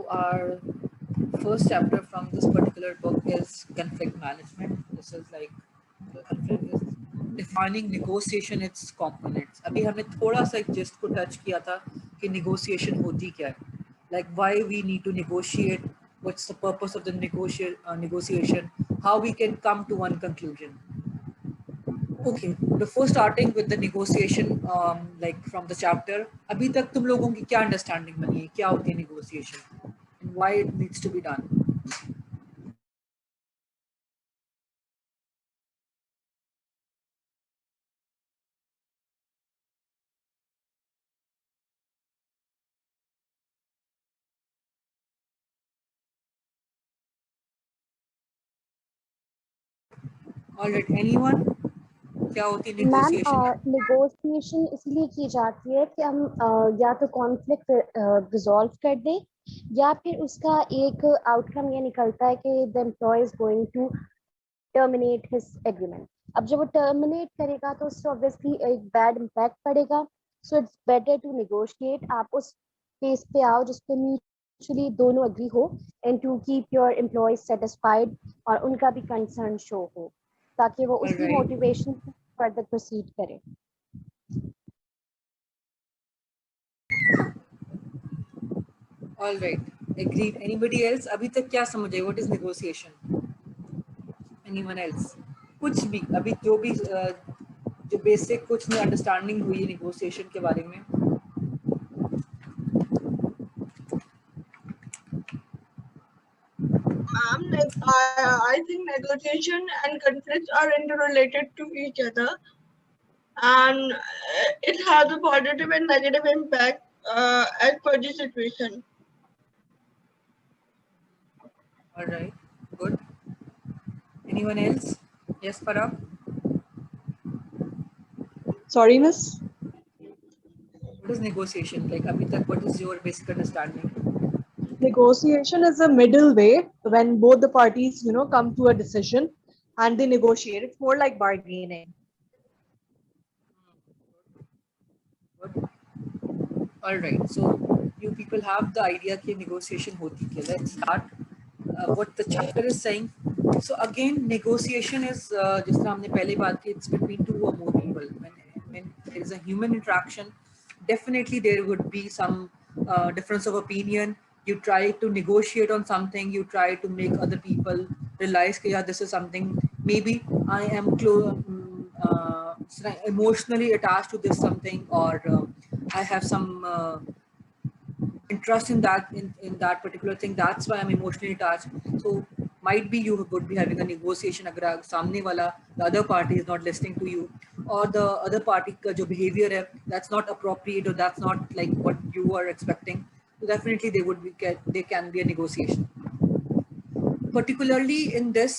our first chapter from this particular book is conflict management. This is like defining negotiation its components. अभी हमने थोड़ा सा एक gist को टच किया था कि negotiation होती क्या है, like why we need to negotiate, what's the purpose of the negotiation, how we can come to one conclusion. Okay, before starting with the negotiation, like from the chapter, अभी तक तुम लोगों की क्या understanding बनी है, क्या होती है negotiation and why it needs to be done? All right, anyone? क्या होती है मैम negotiation? नेगोशिएशन इसलिए की जाती है कि हम या तो कॉन्फ्लिक्ट रिजॉल्व कर दें या फिर उसका एक आउटकम ये निकलता है कि the employ is going to terminate his agreement. अब जब वो टर्मिनेट करेगा तो उससे ऑब्वियसली एक बैड इम्पैक्ट पड़ेगा। So it's better to negotiate. आप उस केस पे आओ जिस पे म्यूचुअली दोनों एग्री हो and to keep your employees satisfied और उनका भी कंसर्न शो हो ताकि वो उसी Alright. मोटिवेशन से फर्दर प्रोसीड करें। All right. Agreed. Anybody else? अभी तक क्या समझे? What is negotiation? Anyone else? कुछ भी अभी जो भी जो बेसिक कुछ में अंडरस्टैंडिंग हुई है negotiation के बारे में. I think negotiation and conflicts are interrelated to each other, and it has a positive and negative impact as per the situation. All right. Good. Anyone else? Yes, Farah? Sorry, miss. What is negotiation? Like अभी तक what is your basic understanding? Negotiation is a middle way when both the parties, come to a decision and they negotiate. It's more like bargaining. Good. All right. So you people have the idea कि negotiation होती क्या? Let's start. What the chapter is saying. So again, negotiation is जिस तरह हमने पहले बात की, it's between two or more people. When there is a human interaction, definitely there would be some difference of opinion. You try to negotiate on something. You try to make other people realize that yeah, this is something. Maybe I am emotionally attached to this something, or I have some interest in that particular thing. That's why I'm emotionally attached. So might be you would be having a negotiation agar samne wala, the other party is not listening to you, or the other party ka jo behavior hai, that's not appropriate, or that's not like what you are expecting. So definitely they can be a negotiation. Particularly in this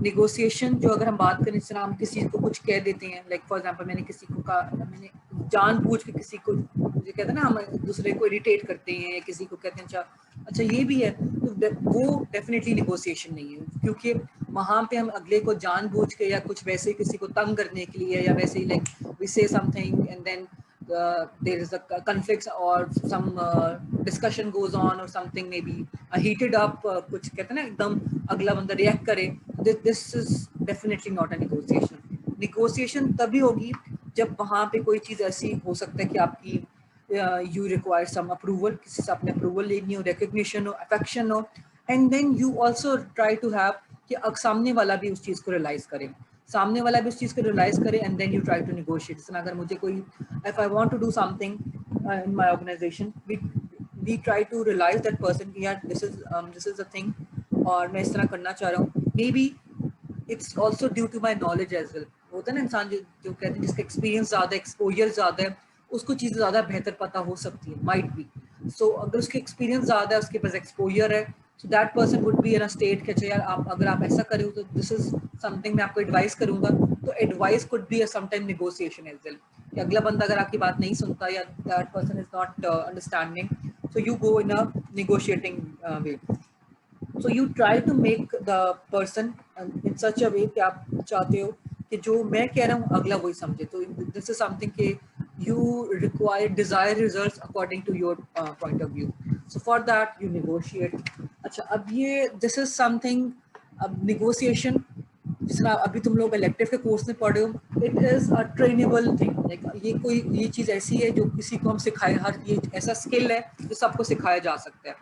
negotiation, जो अगर हम बात करें, जिस तरह हम किसी को कुछ कह देते हैं, like for example मैंने किसी को कहा, मैंने जानबूझ के किसी को, जो कहते हैं ना, हम एक दूसरे को इरिटेट करते हैं, किसी को कहते हैं अच्छा ये भी है, तो वो डेफिनेटली नेगोशिएशन नहीं है, क्योंकि वहाँ पे हम अगले को जानबूझ के या कुछ वैसे किसी को तंग करने के लिए या वैसे ही like we say something and then there is a conflict or some discussion goes on or something, maybe a heated up कुछ कहते हैं ना एकदम अगला बंदा react करे, this is definitely not a negotiation. Negotiation तभी होगी जब वहाँ पे कोई चीज़ ऐसी हो सकता है कि आपकी you require some approval, किसी से अपने approval लेनी हो, recognition हो, affection हो, and then you also try to have कि सामने वाला भी उस चीज़ को realize करे, सामने वाला भी उस चीज़ को realize करे, and then you try to negotiate. जैसे अगर मुझे कोई, if I want to do something in my organization, we try to realize that person कि यार this is the thing और मैं इस तरह करना चाह रहा हूँ. Maybe it's also due to my knowledge as well. होता है ना इंसान जो कहते हैं जिसका एक्सपीरियंस ज़्यादा है, एक्सपोजर ज़्यादा है, उसको चीज़ें ज़्यादा बेहतर पता हो सकती है, माइट बी. सो अगर उसके एक्सपीरियंस ज़्यादा है, उसके पास एक्सपोजर है, सो that person would be in a state कि यार आप अगर आप ऐसा करें तो दिस इज समथिंग मैं आपको एडवाइस करूँगा. तो advice could be a sometime negotiation as well, कि अगला बंदा अगर आपकी बात नहीं सुनता या that person is not understanding, so you go in a negotiating way. So you try to make the person in such a way कि आप चाहते हो कि जो मैं कह रहा हूँ अगला वही समझे. तो this is something कि you require desired results according to your point of view. So for that you negotiate. अच्छा, अब ये this is something, अब negotiation जिस तरह अभी तुम लोग इलेक्टिव के कोर्स में पढ़े हो, it is a trainable thing. Like ये चीज़ ऐसी है जो किसी को हम सिखाए, हर ये ऐसा स्किल है जो सबको सिखाया जा सकता है,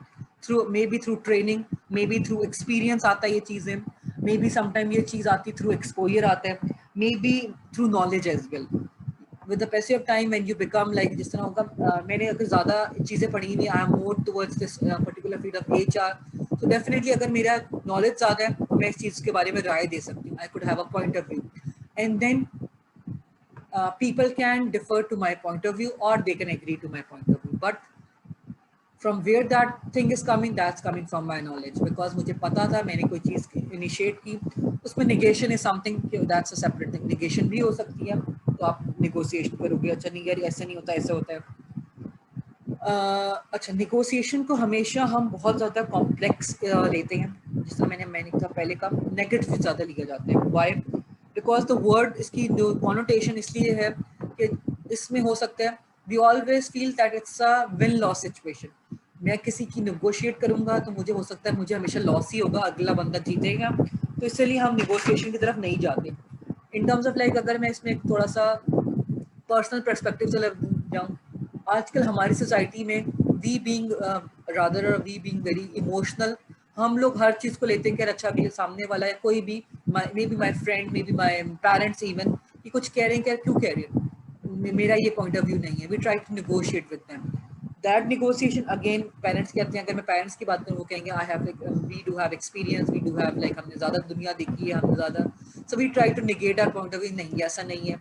through may be through training, may be through experience आता है ये चीज़ें, मे बी समटाइम ये चीज़ आती थ्रू एक्सपोजर आता है, maybe through knowledge as well. with the passage of time when you become like, जिस तरह होगा मैंने अगर ज़्यादा चीज़ें पढ़ी नहीं, I am more towards this particular field of HR, तो डेफिनेटली अगर मेरा नॉलेज ज़्यादा है तो मैं इस चीज़ के बारे में राय दे सकती हूँ, I could have a point of view, and then people can defer to my point of view or they can agree to my point of view, but from where that thing is coming, that's coming from my knowledge, because मुझे पता था, मैंने कोई चीज़ initiate की, उसमें negation is something, that's a separate thing, negation भी हो सकती है, तो आप नेगोशिएशन करोगे, अच्छा नहीं यार ऐसा नहीं होता, ऐसा होता है। अच्छा, नेगोशिएशन को हमेशा हम बहुत ज़्यादा कॉम्प्लेक्स लेते हैं, जिस तरह मैंने कहा पहले का, नेगेटिव ज़्यादा लिया जाता है। वाई? बिकॉज द वर्ड, इसकी जो कॉनोटेशन इसलिए है कि इसमें हो सकता है we always feel that it's a win loss situation. मैं किसी की नेगोशिएट करूंगा तो मुझे हो सकता है मुझे हमेशा लॉस ही होगा, अगला बंदा जीतेगा, तो इसलिए हम नेगोशिएशन की तरफ नहीं जाते। इन टर्म्स ऑफ लाइक, अगर मैं इसमें थोड़ा सा पर्सनल पर्सपेक्टिव से जाऊँ, आजकल हमारी सोसाइटी में वी बीइंग वेरी इमोशनल, हम लोग हर चीज़ को लेते हैं कि अच्छा अगले सामने वाला है, कोई भी, may be my friend, may be my parents even, कि कुछ कह रहे हैं, क्या क्यों कह रहे हैं, मेरा ये पॉइंट ऑफ व्यू नहीं है, we try to negotiate with them. That negotiation again parents कहते हैं, अगर मैं पेरेंट्स की बात करूँ वो कहेंगे I have like, we do have experience, we do have like, हमने ज़्यादा दुनिया देखी है, हमने ज़्यादा, so we try to negate our point of view, नहीं ऐसा नहीं है,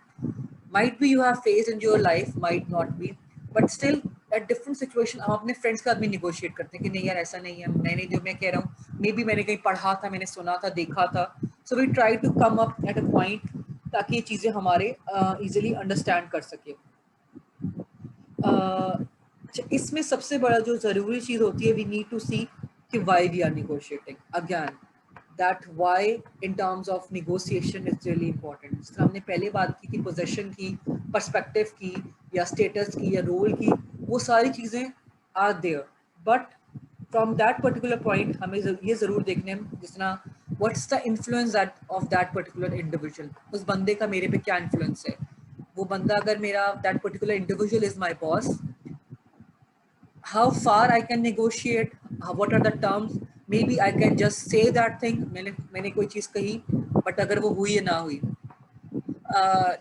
might be you have faced in your life, might not be, but still at different situation हम अपने फ्रेंड्स के साथ भी negotiate करते हैं कि नहीं यार ऐसा नहीं है, मैंने जो मैं कह रहा हूँ मे बी मैंने कहीं पढ़ा था, मैंने सुना था, देखा था, so we try to come up at a point ताकि ये चीज़ें हमारे easily understand कर सके। अच्छा, इसमें सबसे बड़ा जो ज़रूरी चीज़ होती है, we need to see कि why we are negotiating, again that why in terms of negotiation is really important। जिस तरह हमने पहले बात की थी पोजीशन की, पर्सपेक्टिव की, या स्टेटस की, या रोल की, वो सारी चीज़ें are there, but from that particular point हमें ये ज़रूर देखने हैं, जिस तरह what's the influence that of that particular individual, उस बंदे का मेरे पे क्या इन्फ्लुएंस है। वो बंदा अगर मेरा, that particular individual is my boss, how far I can negotiate, what are the terms, maybe I can just say that thing, मैंने कोई चीज़ कही, but अगर वो हुई या ना हुई,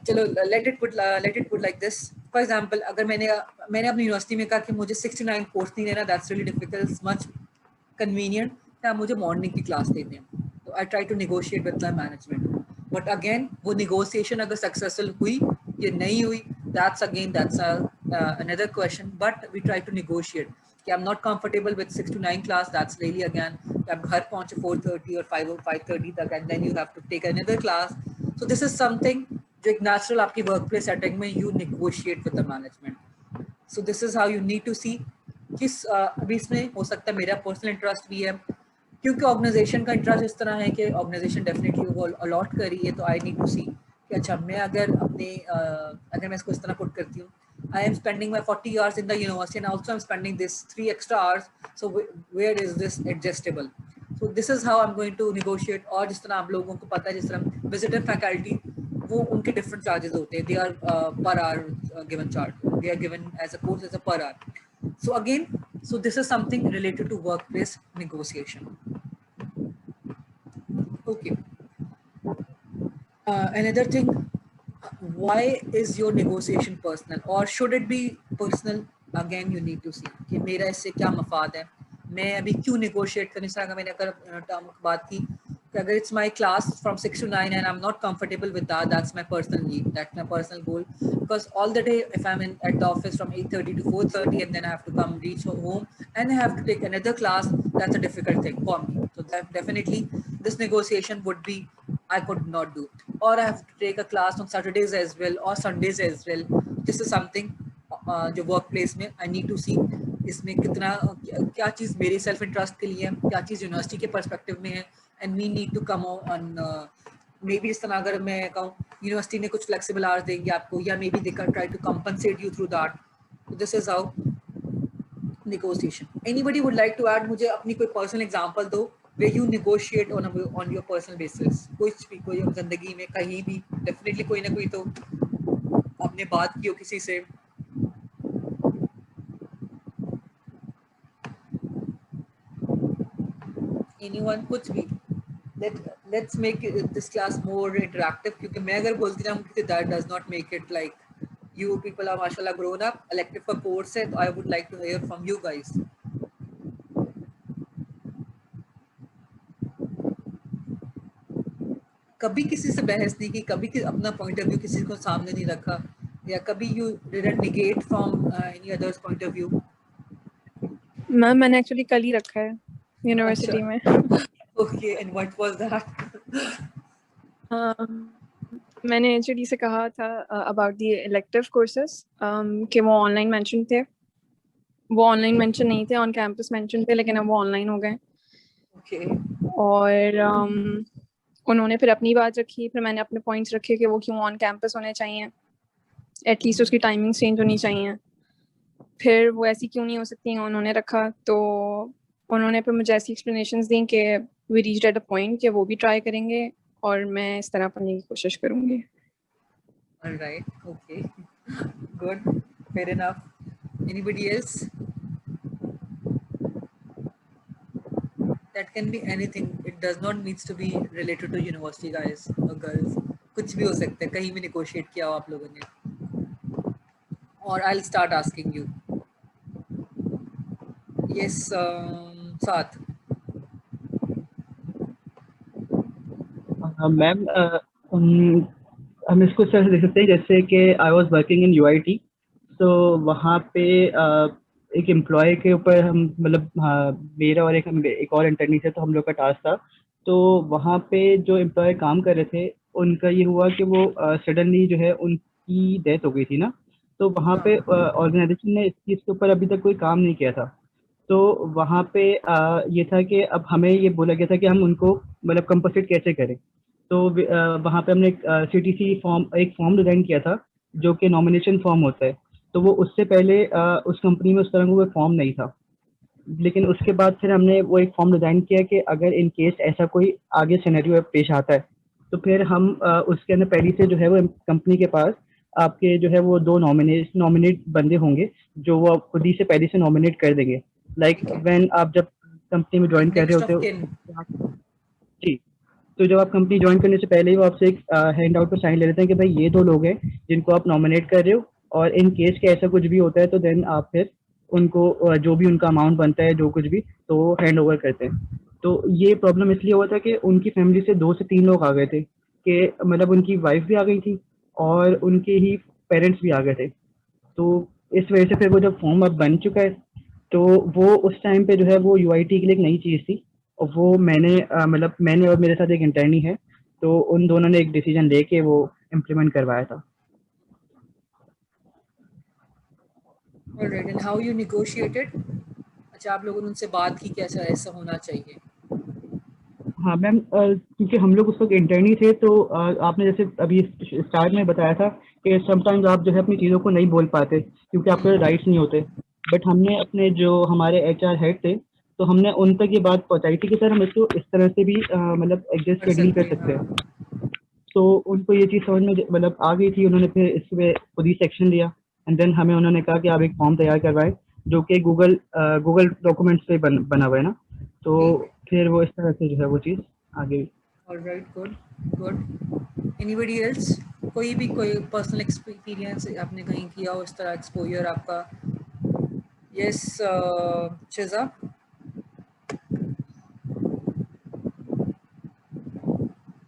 चलो let it put like this, for example, अगर मैंने अपनी यूनिवर्सिटी में कहा कि मुझे 69 कोर्स नहीं लेना, that's really difficult, it's much convenient, क्या मुझे मॉर्निंग की क्लास देते हैं, तो I try to negotiate with my management, but again वो negotiation अगर successful हुई या नहीं हुई, that's another question, but we try to negotiate कि I'm not comfortable with 6 to 9 class, that's really again आप घर पहुंचे 4:30 or 5:30 तक, and then you have to take another class, so this is something जो एक natural आपकी workplace setting में you negotiate with the management, so this is how you need to see किस अभी इसमें हो सकता है मेरा पर्सनल इंटरेस्ट भी है, क्योंकि ऑर्गेनाइजेशन का इंटरेस्ट इस तरह है कि ऑर्गेनाइजेशन डेफिनेटली वो अलॉट कर रही है, तो आई नीड टू सी कि अच्छा मैं अगर मैं इसको इस तरह पुट करती हूँ, I am spending my 40 hours in the university and also I'm spending this 3 extra hours, so where is this adjustable, so this is how I'm going to negotiate। और जिस तरह आप लोगों को पता है, जिस तरह विजिटर फैकल्टी, वो उनके डिफरेंट चार्जेस होते हैं, they are per hour given charge, they are given as a course as a per hour, so again, so this is something related to workplace negotiation। Okay, another thing, why is your negotiation personal or should it be personal, again you need to see कि मेरा इससे क्या मफाद है, मैं अभी क्यों negotiate करने से, अगर मैंने टर्म बात की कि अगर it's my class from 6 to 9 and I'm not comfortable with that, that's my personal need, that's my personal goal, because all the day if I'm at the office from 8:30 to 4:30 and then I have to come reach home and I have to take another class, that's a difficult thing for me, so that definitely this negotiation would be I could not do, or I have to take a class on Saturdays as well or Sundays as well, this is something जो workplace में I need to see इसमें कितना क्या चीज़ मेरे self interest के लिए है, क्या चीज़ यूनिवर्सिटी के पर्सपेक्टिव में है, and we need to come on maybe इस तरह अगर मैं कहूँ यूनिवर्सिटी ने कुछ फ्लेक्सिबल आवर्स देंगे आपको, या maybe they can try to compensate you through that, so this is how negotiation. Anybody would like to add? मुझे अपनी कोई personal example दो where you negotiate on your personal basis. कुछ भी, कोई जिंदगी में कहीं भी definitely कोई ना कोई तो आपने बात की हो किसी से. Anyone, कुछ भी. Let's make this class more interactive, क्योंकि मैं अगर बोलती रहूँ that does not make it like you people are mashallah grown up. Elective का course है, तो I would like to hear from you guys. कभी किसी से बहस नहीं की, कभी अपना पॉइंट ऑफ व्यू किसी को सामने नहीं रखा, या कभी you didn't negate from any others point of view? Ma'am मैंने एक्चुअली कल ही रखा है यूनिवर्सिटी में. Okay, and what was that? मैंने एचओडी से कहा था अबाउट द इलेक्टिव कोर्सेज कि वो ऑनलाइन मेंशन थे. वो ऑनलाइन मेंशन नहीं थे, ऑन कैंपस मेंशन थे, लेकिन अब वो ऑनलाइन हो गए. ओके. और उन्होंने फिर अपनी बात रखी, फिर मैंने अपने पॉइंट्स रखे कि वो क्यों ऑन कैंपस होने चाहिए, एटलीस्ट उसकी टाइमिंग चेंज होनी चाहिए. फिर वो ऐसी क्यों नहीं हो सकती, उन्होंने रखा. तो उन्होंने फिर मुझे ऐसी एक्सप्लेनेशंस दी कि we reached at a point कि वो भी ट्राई करेंगे और मैं इस तरह पढ़ने की कोशिश करूँगी. Alright, okay, good, fair enough. Anybody else? That can be anything. It does not needs to be related to university, guys or girls. कुछ भी हो सकता है, कहीं भी negotiate किया हो आप लोगों ने. और I'll start asking you. Yes, साथ. मैम हम इसको सर देख सकते हैं जैसे कि I was working in UIT, तो वहाँ पे एक एम्प्लॉय के ऊपर हम मतलब मेरा और एक और इंटर्नी थे, तो हम लोग का टास्क था. तो वहाँ पे जो एम्प्लॉय काम कर रहे थे उनका ये हुआ कि वो सडनली जो है उनकी डेथ हो गई थी ना. तो वहाँ पे ऑर्गेनाइजेशन ने इस चीज़ के ऊपर अभी तक कोई काम नहीं किया था. तो वहाँ पे ये था कि अब हमें ये बोला गया था कि हम उनको मतलब कंपनसेट कैसे करें. तो वहाँ पे हमने CTC एक फॉर्म डिज़ाइन किया था जो कि नॉमिनेशन फॉर्म होता है. तो वो उससे पहले उस कंपनी में उस तरह का कोई फॉर्म नहीं था, लेकिन उसके बाद फिर हमने वो एक फॉर्म डिज़ाइन किया कि अगर इन केस ऐसा कोई आगे सिनेरियो पेश आता है तो फिर हम उसके अंदर पहले से जो है वो कंपनी के पास आपके जो है वो 2 नॉमिनेट बंदे होंगे जो वो खुद ही से पहले से नॉमिनेट कर देंगे. लाइक व्हेन आप जब कंपनी में ज्वाइन कर रहे होते हो जी, तो जब आप कंपनी ज्वाइन करने से पहले ही वो आपसे एक हैंड आउट पर साइन ले लेते हैं कि भाई ये 2 लोग हैं जिनको आप नॉमिनेट कर रहे हो, और इन केस के ऐसा कुछ भी होता है तो देन आप फिर उनको जो भी उनका अमाउंट बनता है जो कुछ भी तो हैंड ओवर करते हैं. तो ये प्रॉब्लम इसलिए हुआ था कि उनकी फैमिली से 2 से 3 लोग आ गए थे, कि मतलब उनकी वाइफ भी आ गई थी और उनके ही पेरेंट्स भी आ गए थे. तो इस वजह से फिर वो जब फॉर्म अब बन चुका है तो वो उस टाइम पे जो है वो UIT के लिए एक नई चीज़ थी, और वो मैंने और मेरे साथ एक इंटर्नी है, तो उन दोनों ने एक डिसीजन लेके वो इम्प्लीमेंट करवाया था. Alright, and how you negotiated? अच्छा, आप लोगों ने उनसे बात की कैसा ऐसा होना चाहिए? हाँ मैम, क्योंकि हम लोग उस वक्त इंटर्नी थे, तो आपने जैसे अभी स्टार्ट में बताया था कि समटाइम्स आप जो है अपनी चीज़ों को नहीं बोल पाते क्योंकि आपके राइट्स नहीं होते. बट हमने अपने जो हमारे HR हेड थे तो हमने उन तक ये बात पहुंचाई थी कि सर हम इसको इस तरह से भी मतलब एडजस्ट डील कर सकते हैं. तो उनको ये चीज़ समझ में मतलब आ गई थी. उन्होंने फिर इसमें खुद ही सेक्शन लिया, एंड देन हमें उन्होंने कहा कि आप एक फॉर्म तैयार करवाएं जो कि गूगल डॉक्यूमेंट्स पे बना हुआ है ना. तो फिर वो इस तरह से जो है वो चीज़ आगे. Alright, good. Anybody else? कोई पर्सनल एक्सपीरियंस आपने कहीं किया हो इस तरह, एक्सपोजर आपका? Yes, शिजा.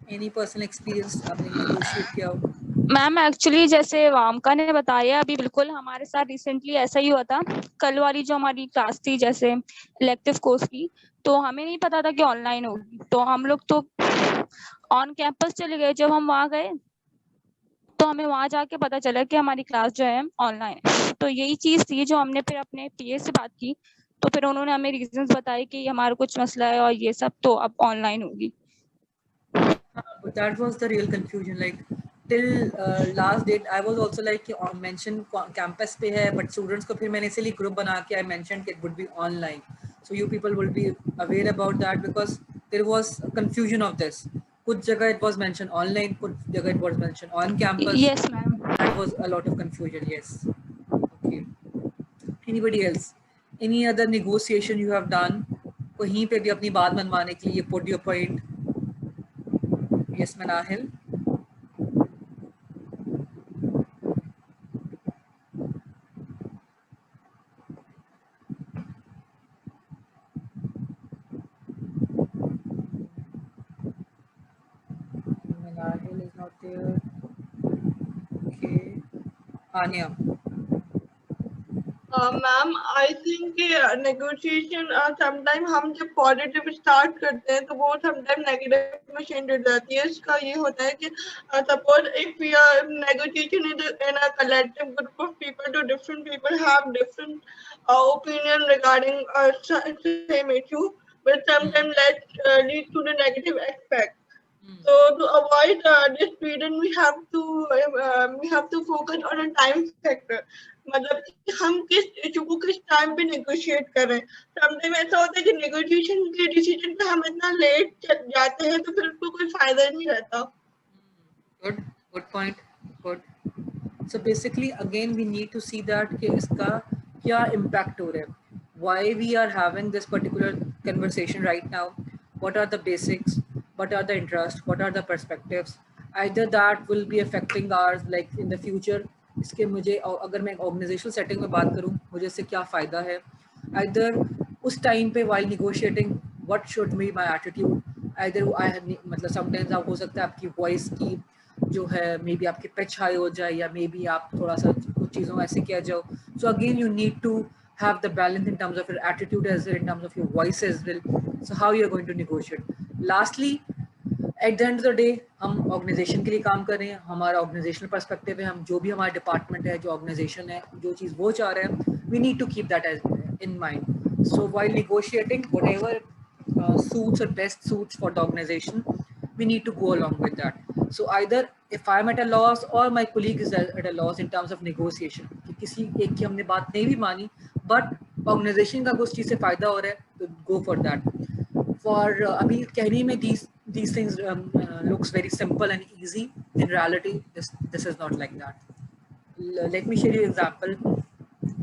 Any personal experience आपने negotiate किया हो? मैम एक्चुअली जैसे वामका ने बताया अभी बिल्कुल हमारे साथ रिसेंटली ऐसा ही हुआ था. कल वाली जो हमारी क्लास थी जैसे इलेक्टिव कोर्स की, तो हमें नहीं पता था कि ऑनलाइन होगी, तो हम लोग तो ऑन कैंपस चले गए. जब हम वहाँ गए तो हमें वहाँ जाके पता चला कि हमारी क्लास जो है ऑनलाइन है. तो यही चीज़ थी जो हमने फिर अपने PA से बात की, तो फिर उन्होंने हमें रीजंस बताए कि हमारा कुछ मसला है और ये सब, तो अब ऑनलाइन होगी. But that was the real confusion. Like till last date I was also like mention campus पे है, but students को फिर मैंने इसीलिए group बना के I mentioned it would be online, so you people will be aware about that because there was a confusion of this. कुछ जगह it was mentioned online, कुछ जगह it was mentioned on campus. Yes, ma'am. That was a lot of confusion. Yes. Okay. Anybody else? Any other negotiation you have done? कहीं पे भी अपनी बात मनवाने के लिए put your point. Yes, Manahil. Manahil is not there. Okay. Anya. Ma'am I think negotiation sometime हम जब positive start करते हैं तो वो समटाइम नेगेटिव में चेंज हो जाती है. इसका ये होता है कि suppose if we are negotiation in a collective group of people, तो different people have different opinion regarding same issue, which sometimes lead to the negative aspect. So to avoid this period, we have to focus on a time factor. मतलब कि हम किस issue को किस time पे negotiate कर रहे हैं. समटाइम ऐसा होता है कि नेगोशिएशन के डिसीजन पे हम इतना लेट जाते हैं तो फिर उसको कोई फायदा ही नहीं रहता. Good point. Good. So basically again we need to see that कि इसका क्या impact हो रहा है. Why we are having this particular conversation right now? What are the basics? What are the interests? What are the perspectives? Either that will be affecting ours like in the future. इसके मुझे अगर मैं organizational setting में बात करूँ मुझे इससे क्या फ़ायदा है. Either उस time पे while negotiating what should be my attitude. Either I have मतलब sometimes आप हो सकता है आपकी voice की जो है मे बी आपकी pitch high हो जाए या मे बी आप थोड़ा सा कुछ चीज़ों ऐसे किया जाओ. So again you need to have the balance in terms of your attitude as well, in terms of your voice as well. So how you are going to negotiate. Lastly, at the end of the day हम organisation के लिए काम कर रहे हैं. हमारा organisational perspective है. हम जो भी हमारा डिपार्टमेंट है, जो ऑर्गेनाइजेशन है, जो चीज़ वो चाह रहे हैं, we need to keep that as in mind. So while negotiating whatever suits or best suits for the organization, we need to go along with that. So either if I'm at a loss or my colleague is at a loss in terms of negotiation, कि किसी एक की हमने बात नहीं भी मानी but organisation का कुछ चीज़ से फ़ायदा हो रहा है तो go for that. For अभी कहने में these things looks very simple and easy. In reality this is not like that. Let me share you an example.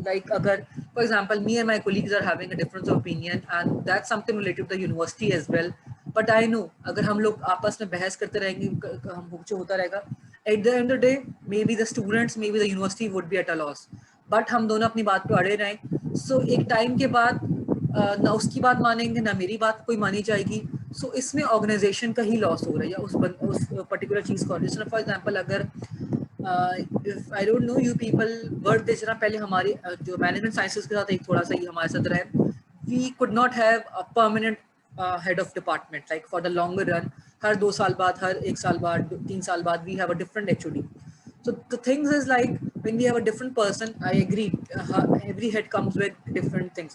Like अगर for example me and my colleagues are having a difference of opinion and that's something related to the university as well, but I know अगर हम लोग आपस में बहस करते रहेंगे हम कुछ होता रहेगा, at the end of the day maybe the students, maybe the university would be at a loss, but हम दोनों अपनी बात पे अड़े रहें. So एक टाइम के बाद ना उसकी बात मानेंगे ना मेरी बात कोई मानी जाएगी. सो इसमें ऑर्गेनाइजेशन का ही लॉस हो रहा है या उस पर्टिकुलर चीज़ को. जैसे फॉर एग्जांपल अगर I don't know you people work जिस तरह पहले हमारे जो मैनेजमेंट साइंसेस के साथ एक थोड़ा सा ये हमारे साथ रहा है, we could not have a permanent head of department like for the longer run. हर 2 साल बाद, हर 1 साल बाद, 3 साल बाद we have a different HOD. So the things is like when we have a different person, I agree, every head comes with different things.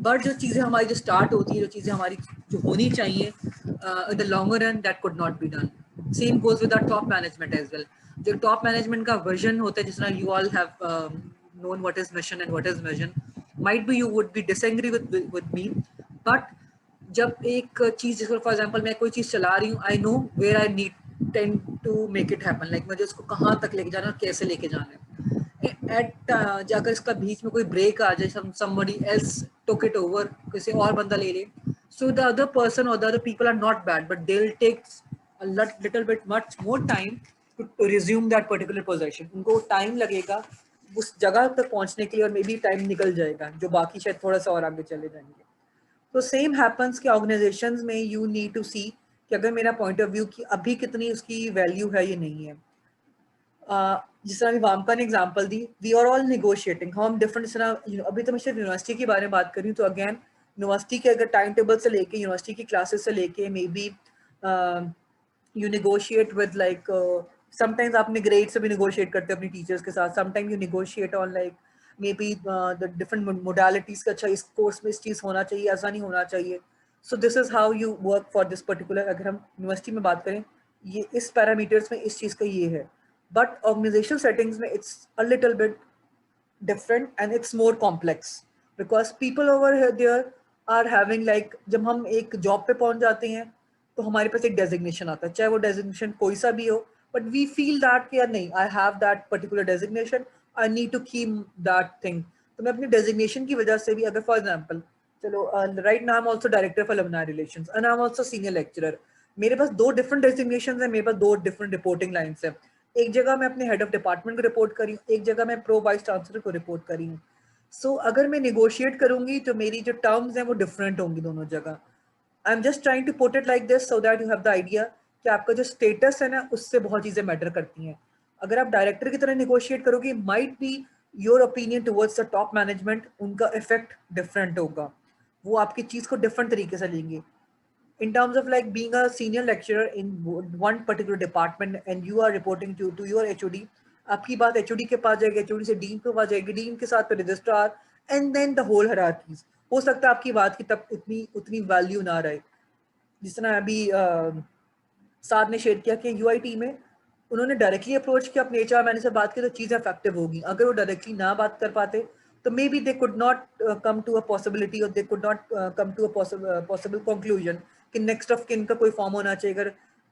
But जो चीज़ें हमारी जो start होती है, जो चीज़ें हमारी जो होनी चाहिए, in the longer run that could not be done. Same goes with our top management as well. जो top management का vision होता है, जिस तरह you all have known what is mission and what is vision. Might be you would be disagree with me, but जब एक चीज़ जैसे for example मैं कोई चीज़ चला रही हूँ, I know where I need tend to make it happen, like मुझे उसको कहाँ तक लेके जाना है और कैसे लेके जाना है. At जाकर इसका बीच में कोई ब्रेक आ जाए, somebody else took it over, किसी और बंदा ले ले, so the other person or the other people are not bad, but they'll take a little bit much more time to resume that particular possession. उनको time लगेगा उस जगह तक पहुँचने के लिए और मे बी टाइम निकल जाएगा जो बाकी शायद थोड़ा सा और आगे चले जाएंगे. तो सेम हैपन्स कि ऑर्गेनाइजेशंस में यू नीड टू सी कि अगर मेरा पॉइंट ऑफ व्यू की अभी कितनी उसकी वैल्यू है ये नहीं है. जिस तरह वामका ने एग्जांपल दी, वी आर ऑल नेगोशिएटिंग, हम डिफरेंट जिस तरह अभी तो मैं सिर्फ यूनिवर्सिटी के बारे में बात कर रही हूँ. तो अगेन यूनिवर्सिटी के अगर टाइम टेबल से लेके, यूनिवर्सिटी की क्लासेस से लेके, may be you negotiate with like sometimes आपने ग्रेड से भी नेगोशिएट करते हैं अपनी टीचर्स के साथ. Sometime you negotiate on like may be the different modalities का, अच्छा इस कोर्स में इस चीज़ होना चाहिए, ऐसा नहीं होना चाहिए. So this is how you work for this particular. अगर हम यूनिवर्सिटी में बात करें, ये इस पैरामीटर्स में इस चीज़ का ये है. but organizational settings में it's a little bit different and it's more complex because people over there are having like जब हम एक job पे पहुंच जाते हैं तो हमारे पास एक designation आता है, चाहे वो designation कोई सा भी हो, but we feel that कि यार नहीं, I have that particular designation, I need to keep that thing. तो मैं अपनी designation की वजह से भी अगर for example चलो right now I'm also director of alumni relations and I'm also senior lecturer. मेरे पास दो different designations हैं, मेरे पास दो different reporting lines हैं. एक जगह मैं अपने हेड ऑफ डिपार्टमेंट को रिपोर्ट करी हूँ, एक जगह मैं प्रो वाइस चांसलर को रिपोर्ट करी हूँ. सो अगर मैं नेगोशिएट करूंगी तो मेरी जो टर्म्स हैं वो डिफरेंट होंगी दोनों जगह. I am just trying to put it like this so that you have the idea कि आपका जो स्टेटस है ना उससे बहुत चीज़ें मैटर करती हैं. अगर आप डायरेक्टर की तरह नेगोशिएट करोगे, might be your opinion towards the top management, उनका इफेक्ट डिफरेंट होगा, वो आपकी चीज़ को डिफरेंट तरीके से लेंगे. In terms of like being a senior lecturer in one particular department and you are reporting to your HOD, आपकी बात HOD के पास जाएगी, HOD से डीन के पास जाएगी, डीन के साथ फिर registrar and then the whole hierarchies. हो सकता है आपकी बात की तब उतनी वैल्यू ना रहे. जिस तरह अभी साद ने शेयर किया कि UIT में उन्होंने डायरेक्टली अप्रोच किया, अपने HR मैनेजर से बात की तो चीज़ें इफेक्टिव होगी. अगर वो डायरेक्टली ना बात कर पाते तो maybe they could not come to a possibility और they could not come to a possible conclusion कि नेक्स्ट ऑफ किन का कोई फॉर्म होना चाहिए. अगर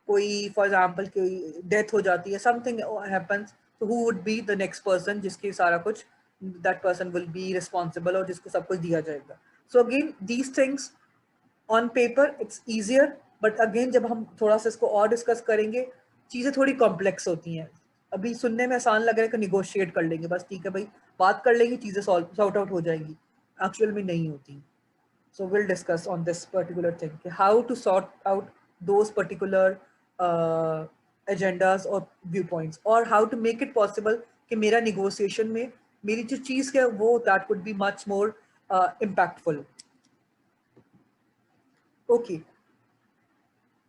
कोई फॉर एग्जांपल कोई डेथ हो जाती है, समथिंग हैपेंस, तो who would be the next person जिसकी सारा कुछ that person will be responsible और जिसको सब कुछ दिया जाएगा. So again these things on paper it's easier, but again जब हम थोड़ा सा इसको और डिस्कस करेंगे चीज़ें थोड़ी कॉम्प्लेक्स होती हैं. अभी सुनने में आसान लग रहा है कि निगोशिएट कर लेंगे, बस ठीक है भाई बात कर लेंगे चीज़ें सॉर्ट आउट हो जाएंगी, एक्चुअल में नहीं होती. So we'll discuss on this particular thing, how to sort out those particular agendas or viewpoints, or how to make it possible कि मेरा negotiation में मेरी जो चीज़ है वो that would be much more impactful. Okay,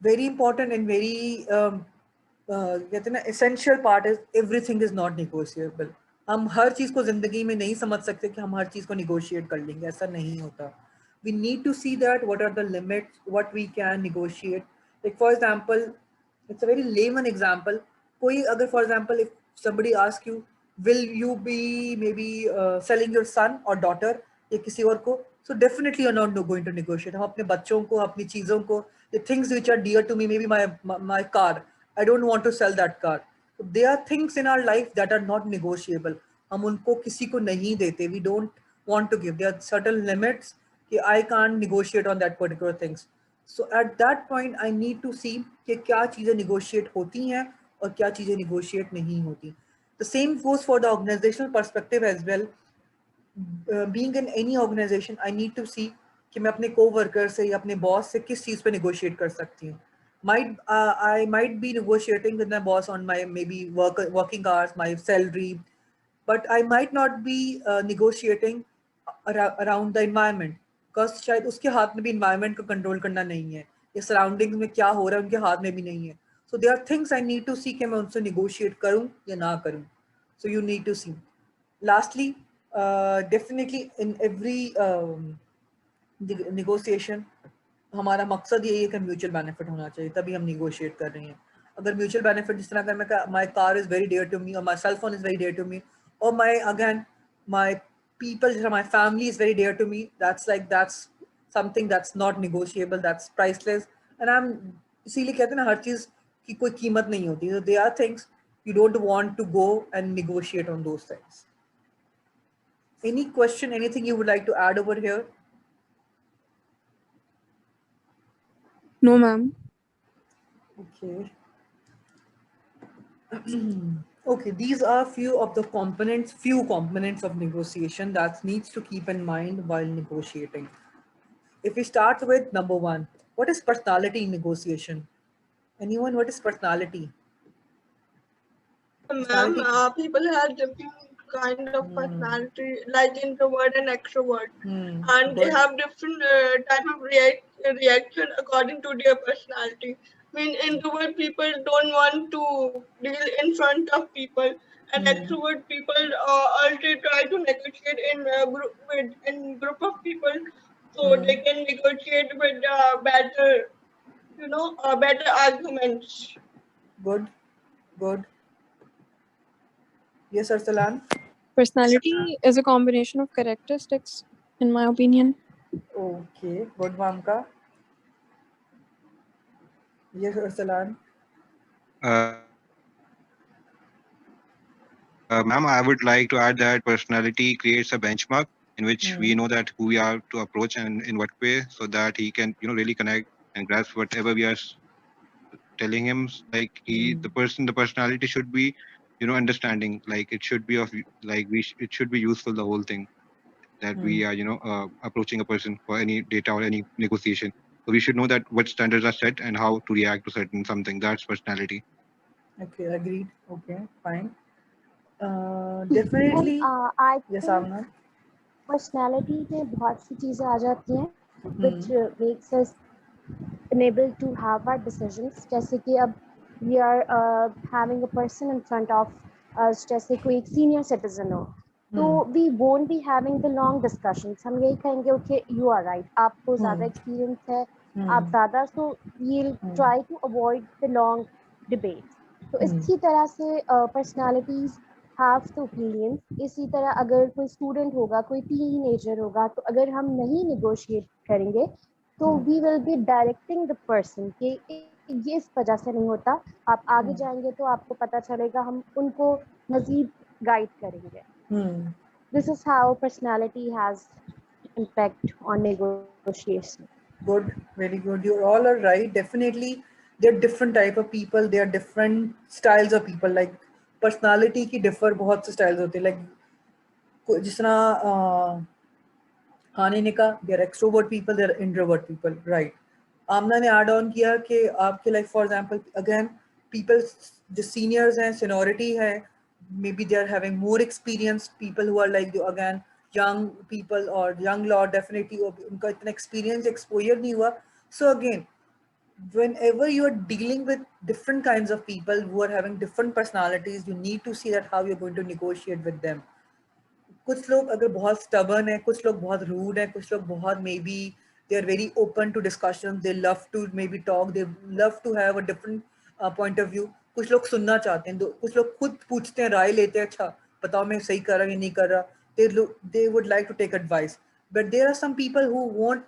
very important and very कहते हैं ना essential part is everything is not negotiable. हम हर चीज़ को ज़िंदगी में नहीं समझ सकते कि हम हर चीज़ को negotiate कर लेंगे, ऐसा नहीं होता. We need to see that what are the limits, what we can negotiate. Like for example, it's a very layman example. कोई अगर for example if somebody asks you, will you be maybe selling your son or daughter या किसी और को, so definitely you're not going to negotiate. हम अपने बच्चों को, अपनी चीज़ों को, the things which are dear to me, maybe my car, I don't want to sell that car. So there are things in our life that are not negotiable. हम उनको किसी को नहीं देते. We don't want to give. There are certain limits कि I can't negotiate on that particular things. So at that point I need to see कि क्या चीज़ें negotiate होती हैं और क्या चीज़ें negotiate नहीं होती. The same goes for the organizational perspective as well. Being in any organization, I need to see कि मैं अपने co-worker से या अपने boss से किस चीज़ पे negotiate कर सकती हूँ. I might be negotiating with my boss on my maybe working hours, my salary, but I might not be negotiating around the environment. Because शायद उसके हाथ में भी इन्वायरमेंट को कंट्रोल करना नहीं है, या सराउंडिंग में क्या हो रहा है उनके हाथ में भी नहीं है. So they are things I need to see कि मैं उनसे निगोशिएट करूं या ना करूं. So you need to see. Lastly definitely in every negotiation हमारा मकसद यही है कि म्यूचुअल बेनिफिट होना चाहिए, तभी हम निगोशिएट कर रहे हैं. अगर म्यूचुअल बेनिफिट जिस तरह अगर मैं my car is very dear to me और my cell phone is very dear to me और my people, my family is very dear to me, that's something that's not negotiable, that's priceless. And I'm इसीलिए कहते हैं ना हर चीज की कोई कीमत नहीं होती. So there are things you don't want to go and negotiate on those things. Any question, anything you would like to add over here? No, ma'am. Okay. Okay, these are few components of negotiation that needs to keep in mind while negotiating. If we start with number one, what is personality in negotiation? Anyone, what is personality? Ma'am, people have different kind of personality, like introvert and extrovert, and they have different type of reaction according to their personality. I mean, introvert people don't want to deal in front of people, and extrovert people also try to negotiate in group of people, so they can negotiate with better, better arguments. Good. Yes, Arsalan. Personality is a combination of characteristics, in my opinion. Okay, good, Mamka. Yes, Arsalan. Ma'am, I would like to add that personality creates a benchmark in which we know that who we are to approach and in what way, so that he can, really connect and grasp whatever we are telling him. Like the personality should be, understanding. Like it should be of like it should be useful, the whole thing, that we are, approaching a person for any data or any negotiation. So we should know that what standards are set and how to react to certain something. That's personality. Okay, agreed. Okay, fine. Definitely. I Yes, think Amna. Personality में बहुत सी चीज़ें आ जाती हैं which makes us unable to have our decisions. जैसे कि अब we are having a person in front of us, जैसे कोई एक senior citizen हो, तो we won't be having the long discussions. हम यही कहेंगे okay, you are right, आपको ज़्यादा experience है, आप ज़्यादा, so we'll try to avoid the long debates. तो इसी तरह से personalities have the opinions. इसी तरह अगर कोई student होगा, कोई teenager होगा, तो अगर हम नहीं negotiate करेंगे तो we will be directing the person कि ये इस वजह से नहीं होता, आप आगे जाएंगे तो आपको पता चलेगा, हम उनको मजीद गाइड करेंगे. This is how personality has impact on negotiation. Good, very good. You all are right. Definitely, there are different type of people. There are different styles of people. Like personality की differ बहुत से styles होते हैं. Like जिस तरह हानि ने कहा, they are extrovert people, they are introvert people, right? आमना ने add on किया कि आपके like for example again people जो seniors हैं, seniority है, maybe they are having more experience. People who are like again young people or young law, definitely उनका इतना experience exposure नहीं हुआ. So again, whenever you are dealing with different kinds of people who are having different personalities, you need to see that how you're going to negotiate with them. कुछ लोग अगर बहुत stubborn है, कुछ लोग बहुत rude है, कुछ लोग बहुत maybe they are very open to discussion, they love to maybe talk, they love to have a different point of view. कुछ लोग सुनना चाहते हैं, कुछ लोग खुद पूछते हैं, राय लेते हैं, अच्छा बताओ मैं सही कर रहा या नहीं कर रहा. They would like to take advice, but there are some people who won't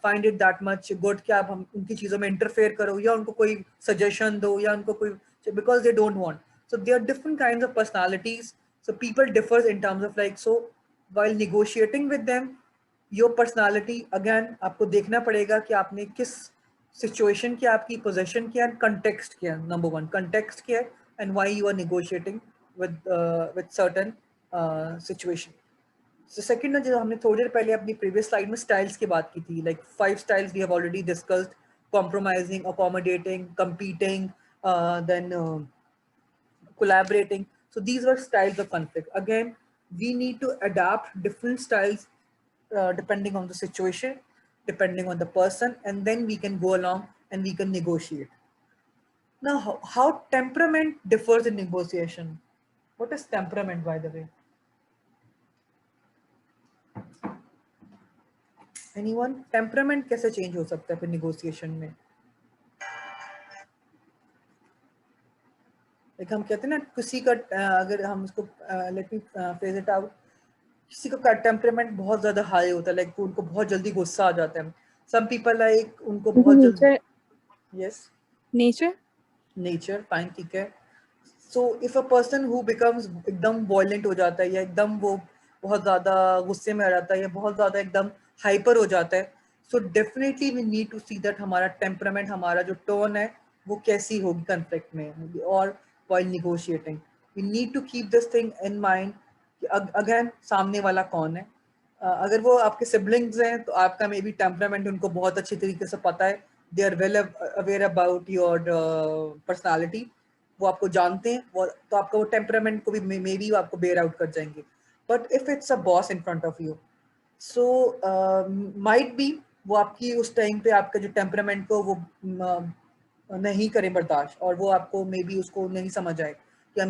find it that much good कि आप हम उनकी चीज़ों में interfere करो या उनको कोई suggestion दो या उनको कोई, because they don't want. So there are different kinds of personalities. So people differs in terms of like, so while negotiating with them, your personality again आपको देखना पड़ेगा कि आपने किस situation की आपकी possession क्या and context क्या. Number one, context क्या and why you are negotiating with certain situation. So second, जो हमने थोड़ी देर पहले अपनी previous slide में styles की बात की थी, like 5 styles we have already discussed: compromising, accommodating, competing, then collaborating. So these were styles of conflict. Again, we need to adapt different styles depending on the situation, depending on the person, and then we can go along and we can negotiate. Now, how temperament differs in negotiation? What is temperament, by the way? Anyone? Temperament कैसे change हो सकता है फिर negotiation में? Like हम कहते हैं ना, किसी का अगर हम उसको let me phrase it out, किसी का टेम्परामेंट बहुत ज्यादा हाई होता है, लाइक उनको बहुत जल्दी गुस्सा आ जाता है. सम पीपल लाइक उनको बहुत जल्दी. यस, नेचर फाइन, ठीक है. So if a person who becomes एकदम वायलेंट हो जाता है या एकदम वो बहुत ज्यादा गुस्से में आ जाता है या बहुत ज्यादा एकदम हाइपर हो जाता है, so definitely we need to see that हमारा टेम्परामेंट, हमारा जो टोन है वो कैसी होगी कॉन्फ्लिक्ट में और while negotiating. We need to keep this thing in mind. Again सामने वाला कौन है. अगर वो आपके सिबलिंग्स हैं तो आपका मे बी टेम्परामेंट उनको बहुत अच्छी तरीके से पता है. They are well aware about your personality. वो आपको जानते हैं, वो तो आपका वो टेम्परामेंट को भी मे बी आपको बेयर आउट कर जाएंगे. But if it's a boss in front of you, so might be वो आपकी उस टाइम पे आपका जो टेम्परामेंट को वो नहीं करें बर्दाश्त, और वो आपको मे बी उसको नहीं समझ आए, या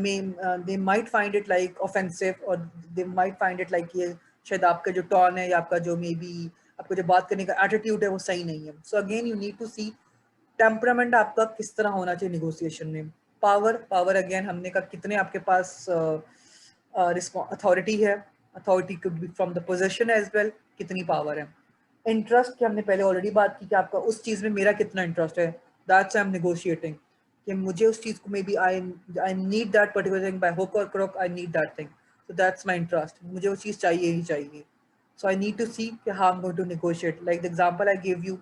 they might find it like offensive, or they might find it like ये शायद आपका जो टोन है या आपका जो मे बी आपको जो बात करने का एटीट्यूड है वो सही नहीं है. So again you need to see temperament आपका किस तरह होना चाहिए नेगोशिएशन में. पावर अगेन हमने कहा कितने आपके पास अथॉरिटी है, authority could be from the position as well, कितनी पावर है। इंटरेस्ट की हमने पहले ऑलरेडी बात की कि आपका उस चीज़ में मेरा कितना इंटरेस्ट है, दैट्स आई एम नेगोशिएटिंग, कि मुझे उस चीज़ को maybe I need that particular thing by hook और crook, I need that thing, so that's my interest, मुझे वो चीज़ चाहिए ही चाहिए। So I need to see how I'm going to negotiate. Like the example I gave you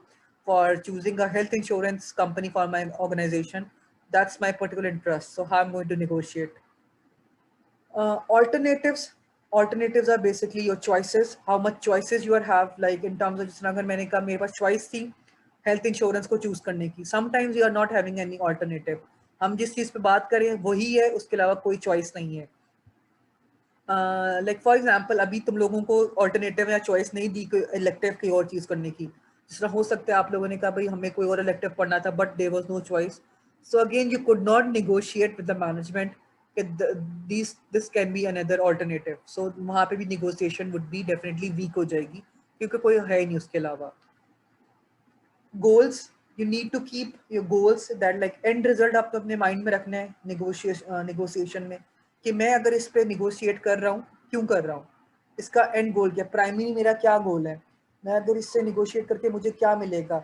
for choosing a health insurance company for my organization, that's my particular interest. So how I'm going to negotiate. Alternatives are basically your choices, how much choices you have, like in terms of जिस अगर मैंने कहा मेरे पास choice थी health insurance को choose करने की, sometimes you are not having any alternative, हम जिस चीज़ पे बात करें वही है, उसके अलावा कोई choice नहीं है। लाइक फॉर एग्जाम्पल अभी तुम लोगों को ऑल्टरनेटिव या चॉइस नहीं दी कोई इलेक्टिव की और चीज़ करने की, जिस तरह हो सकता है आप लोगों ने कहा भाई हमें कोई और इलेक्टिव पढ़ना था but there was no choice, so again you could not negotiate with the management this can be another alternative, so वहाँ पे भी negotiation would be definitely weak हो जाएगी क्योंकि कोई है ही नहीं उसके अलावा। Goals, you need to keep your goals that like end result आपको अपने माइंड में रखना है नेगोशिएशन में, कि मैं अगर इस पे निगोशिएट कर रहा हूँ क्यों कर रहा हूँ, इसका एंड गोल क्या, प्राइमरी मेरा क्या गोल है, मैं अगर इससे निगोशिएट करके मुझे क्या मिलेगा।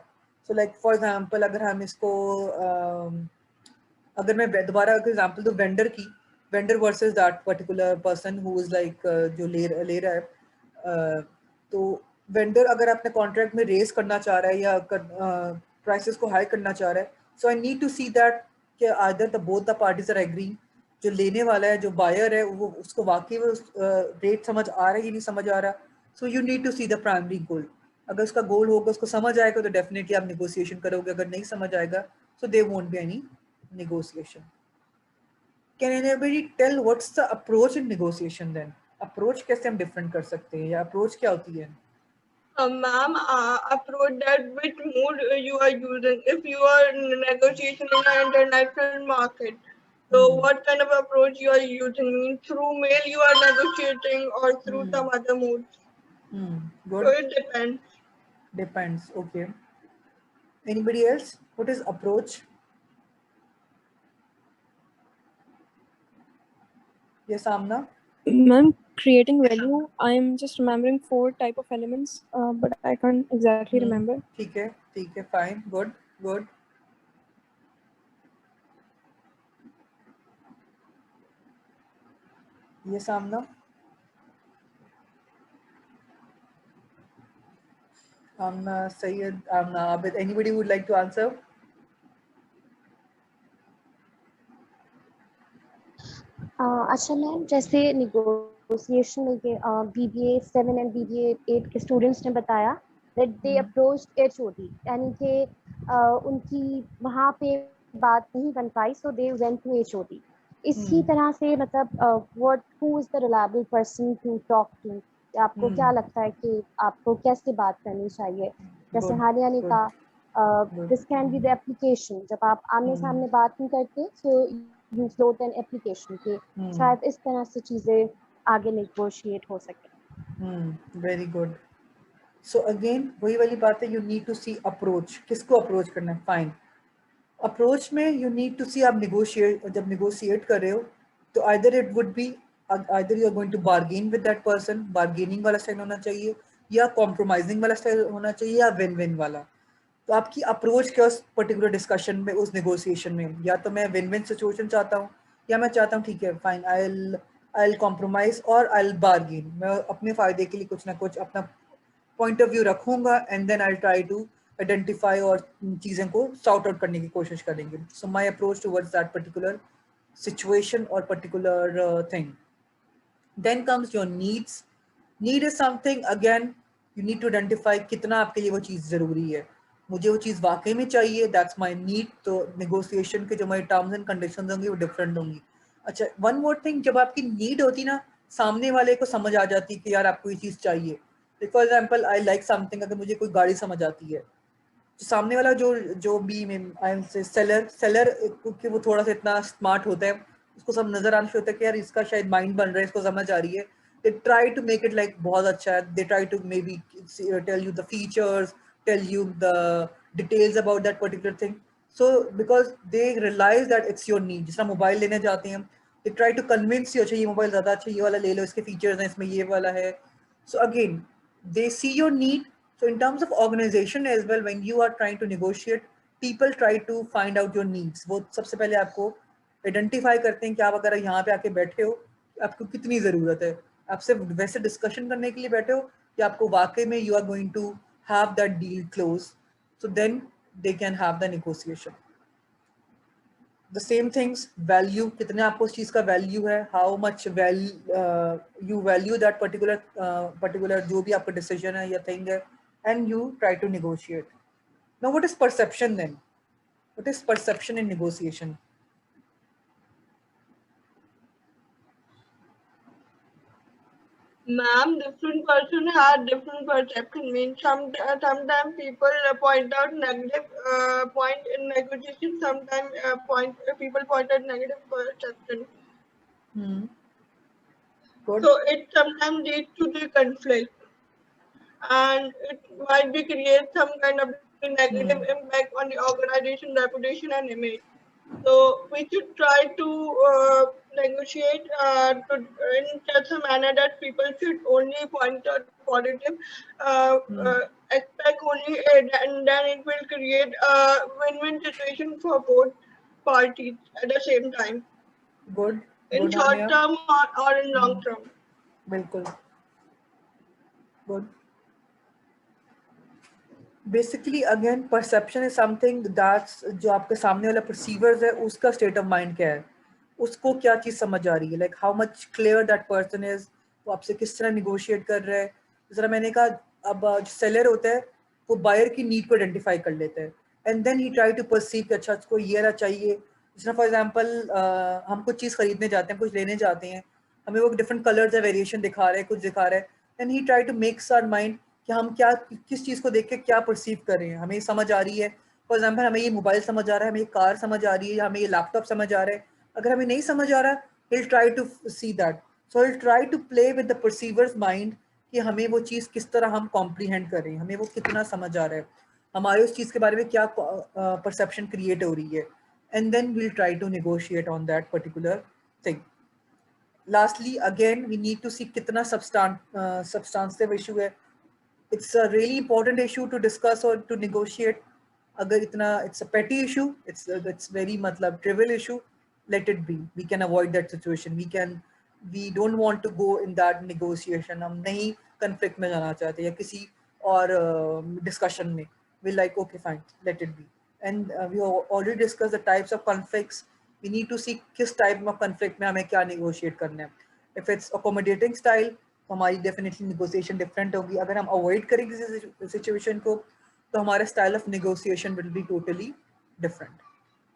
सो लाइक फॉर एग्जांपल अगर हम इसको अगर मैं दोबारा अगर एग्जांपल दूं वेंडर की, vendor versus that particular person who is like जो ले रहा है, तो वेंडर अगर अपने कॉन्ट्रैक्ट में रेस करना चाह रहा है या प्राइसेस को हाई करना चाह रहा है, so I need to see that कि either the both the parties are agree, जो लेने वाला है जो बायर है वो उसको वाकई वो रेट समझ आ रहा है कि नहीं समझ आ रहा, so you need to see the primary goal, अगर उसका गोल होगा उसको समझ आएगा तो डेफिनेटली आप नेगोशिएशन करोगे, अगर नहीं समझ आएगा so there won't be any negotiation. Can anybody tell what's the approach in negotiation then, approach कैसे हम डिफरेंट कर सकते हैं या अप्रोच क्या होती है? Ma'am, approach that which mood you are using. If you are negotiating in an international market, so what kind of approach you are using? Through mail you are negotiating or through some other modes? Good. So it depends. Depends. Okay. Anybody else? What is approach? Yes, Amna. Ma'am, creating value, I'm just remembering 4 type of elements, but I can't exactly remember. ठीक है, fine, good. Yes, Amna. Amna, Sayed, Amna, Abid, anybody would like to answer? अच्छा ma'am, जैसे negotiation में BBA 7 and BBA 8 के students ने बताया that they approached HOD, यानी कि उनकी वहाँ पे बात नहीं बन पाई, so they went to HOD। इसी तरह से मतलब what who is the reliable person to talk to, आपको क्या लगता है कि आपको कैसे बात करनी चाहिए? जैसे हानिया ने कहा this can be the application, जब आप आमने सामने बात नहीं करते so you float an application के, शायद इस तरह से चीजें आगे नेगोशिएट हो सके। Very good. सो अगेन वही वाली बात है, you need to see approach, किसको अप्रोच करना है। फाइन, अप्रोच में यू नीड टू सी आप जब निगोशिएट कर रहे हो तो either it would be either you are going to bargain with that person, bargaining वाला स्टाइल होना चाहिए या कॉम्प्रोमाइजिंग वाला स्टाइल होना चाहिए या विन विन वाला। तो आपकी अप्रोच क्या उस पर्टिकुलर डिस्कशन में, उस नेगोशिएशन में, या तो मैं विन विन सिचुएशन चाहता हूँ या मैं चाहता हूँ ठीक है फाइन आई विल कॉम्प्रोमाइज और आई विल बार्गेन, मैं अपने फ़ायदे के लिए कुछ ना कुछ अपना पॉइंट ऑफ व्यू रखूँगा and then I try to identify और चीज़ें को सॉर्ट आउट करने की कोशिश करेंगे। So my approach towards that particular situation और particular thing. Then comes your needs. Need is something again you need to identify कितना आपके लिए वो चीज़ ज़रूरी है, मुझे वो चीज़ वाकई में चाहिए, दैट्स माय नीड। तो नेगोशिएशन के जो हमारे टर्म्स एंड कंडीशंस होंगी वो डिफरेंट होंगी। अच्छा, वन मोर थिंग, जब आपकी नीड होती ना, सामने वाले को समझ आ जाती कि यार आपको ये चीज़ चाहिए। For example I like something, अगर मुझे कोई गाड़ी समझ आती है तो सामने वाला जो भी आई से सेलर क्योंकि वो थोड़ा सा इतना स्मार्ट होता है, उसको सब नजर आना शुरू होता है कि यार इसका शायद माइंड बन रहा है, इसको समझ आ रही है, they try to make it like बहुत अच्छा है, they try to maybe tell you the features, tell you the details about that particular thing, So because they realize that it's your need, जिस तरह mobile लेने जाते हैं, they try to convince you, अच्छा ये mobile ज़्यादा अच्छा, ये वाला ले लो, इसके फीचर्स हैं, इसमें ये वाला है. So again, they see your need. So in terms of organization as well, when you are trying to negotiate, people try to find out your needs. वो सबसे पहले आपको आइडेंटिफाई करते हैं कि आप अगर यहाँ पे आके बैठे हो, आपको कितनी ज़रूरत है. आप सिर्फ वैसे डिस्कशन करने के लिए बैठे हो कि आपको वाकई में you are going to have that deal close. So then they can have the negotiation. The same things, value, कितने आपको उस चीज़ का value है, how much you value that particular जो भी आपका decision है या thing है, and you try to negotiate. Now what is perception then? What is perception in negotiation? Ma'am, different person had different perception. Means sometimes people point out negative point in negotiation. Sometimes people point out negative perception. Good. So it sometimes leads to the conflict, and it might be create some kind of negative impact on the organization reputation and image. So we should try to negotiate in such a manner that people should only point out positive aspect only, and then it will create a win-win situation for both parties at the same time, Good. in Good, short Anya. term or in long term. बिल्कुल. Good. Basically again perception is something that's जो आपके सामने वाला perceivers है उसका state of mind क्या है, उसको क्या चीज़ समझ आ रही है, like how much clear that person is, वो आपसे किस तरह negotiate कर रहा है. जिस तरह मैंने कहा, अब जो seller होता है वो buyer की need को identify कर लेता है, and then he try to perceive कि अच्छा इसको ये ना चाहिए. जिस तरह for example हम कुछ चीज़ खरीदने जाते हैं, कुछ लेने जाते हैं, हमें वो different colors है, variation दिखा रहा है, कुछ दिखा रहा है, and he try to make our mind कि हम क्या किस चीज़ को देख के क्या परसीव कर रहे हैं, हमें समझ आ रही है. फॉर एग्जांपल हमें ये मोबाइल समझ आ रहा है, हमें ये कार समझ आ रही है, हमें ये लैपटॉप समझ आ रहा है. अगर हमें नहीं समझ आ रहा, he'll try to see that. So he'll try to play with the perceiver's mind कि हमें वो चीज़ किस तरह हम कॉम्प्रीहेंड कर रहे हैं, हमें वो कितना समझ आ रहा है, हमारे उस चीज़ के बारे में क्या परसेप्शन क्रिएट हो रही है, and then we'll try to negotiate on that particular thing. Lastly, again, we need to see कितना substantive issue है. It's a really important issue to discuss or to negotiate. अगर इतना it's a petty issue, it's very मतलब trivial issue, let it be. We can avoid that situation. We don't want to go in that negotiation. हम नहीं conflict में जाना चाहते या किसी और discussion में. We're like okay fine, let it be. And we already discussed the types of conflicts. We need to see किस type of conflict में हमें क्या negotiate करना है. If it's accommodating style, तो हमारी डेफिनेटली नेगोशिएशन डिफरेंट होगी. अगर हम अवॉइड करेंगे किसी सिचुएशन को तो हमारा style of negotiation will be totally different.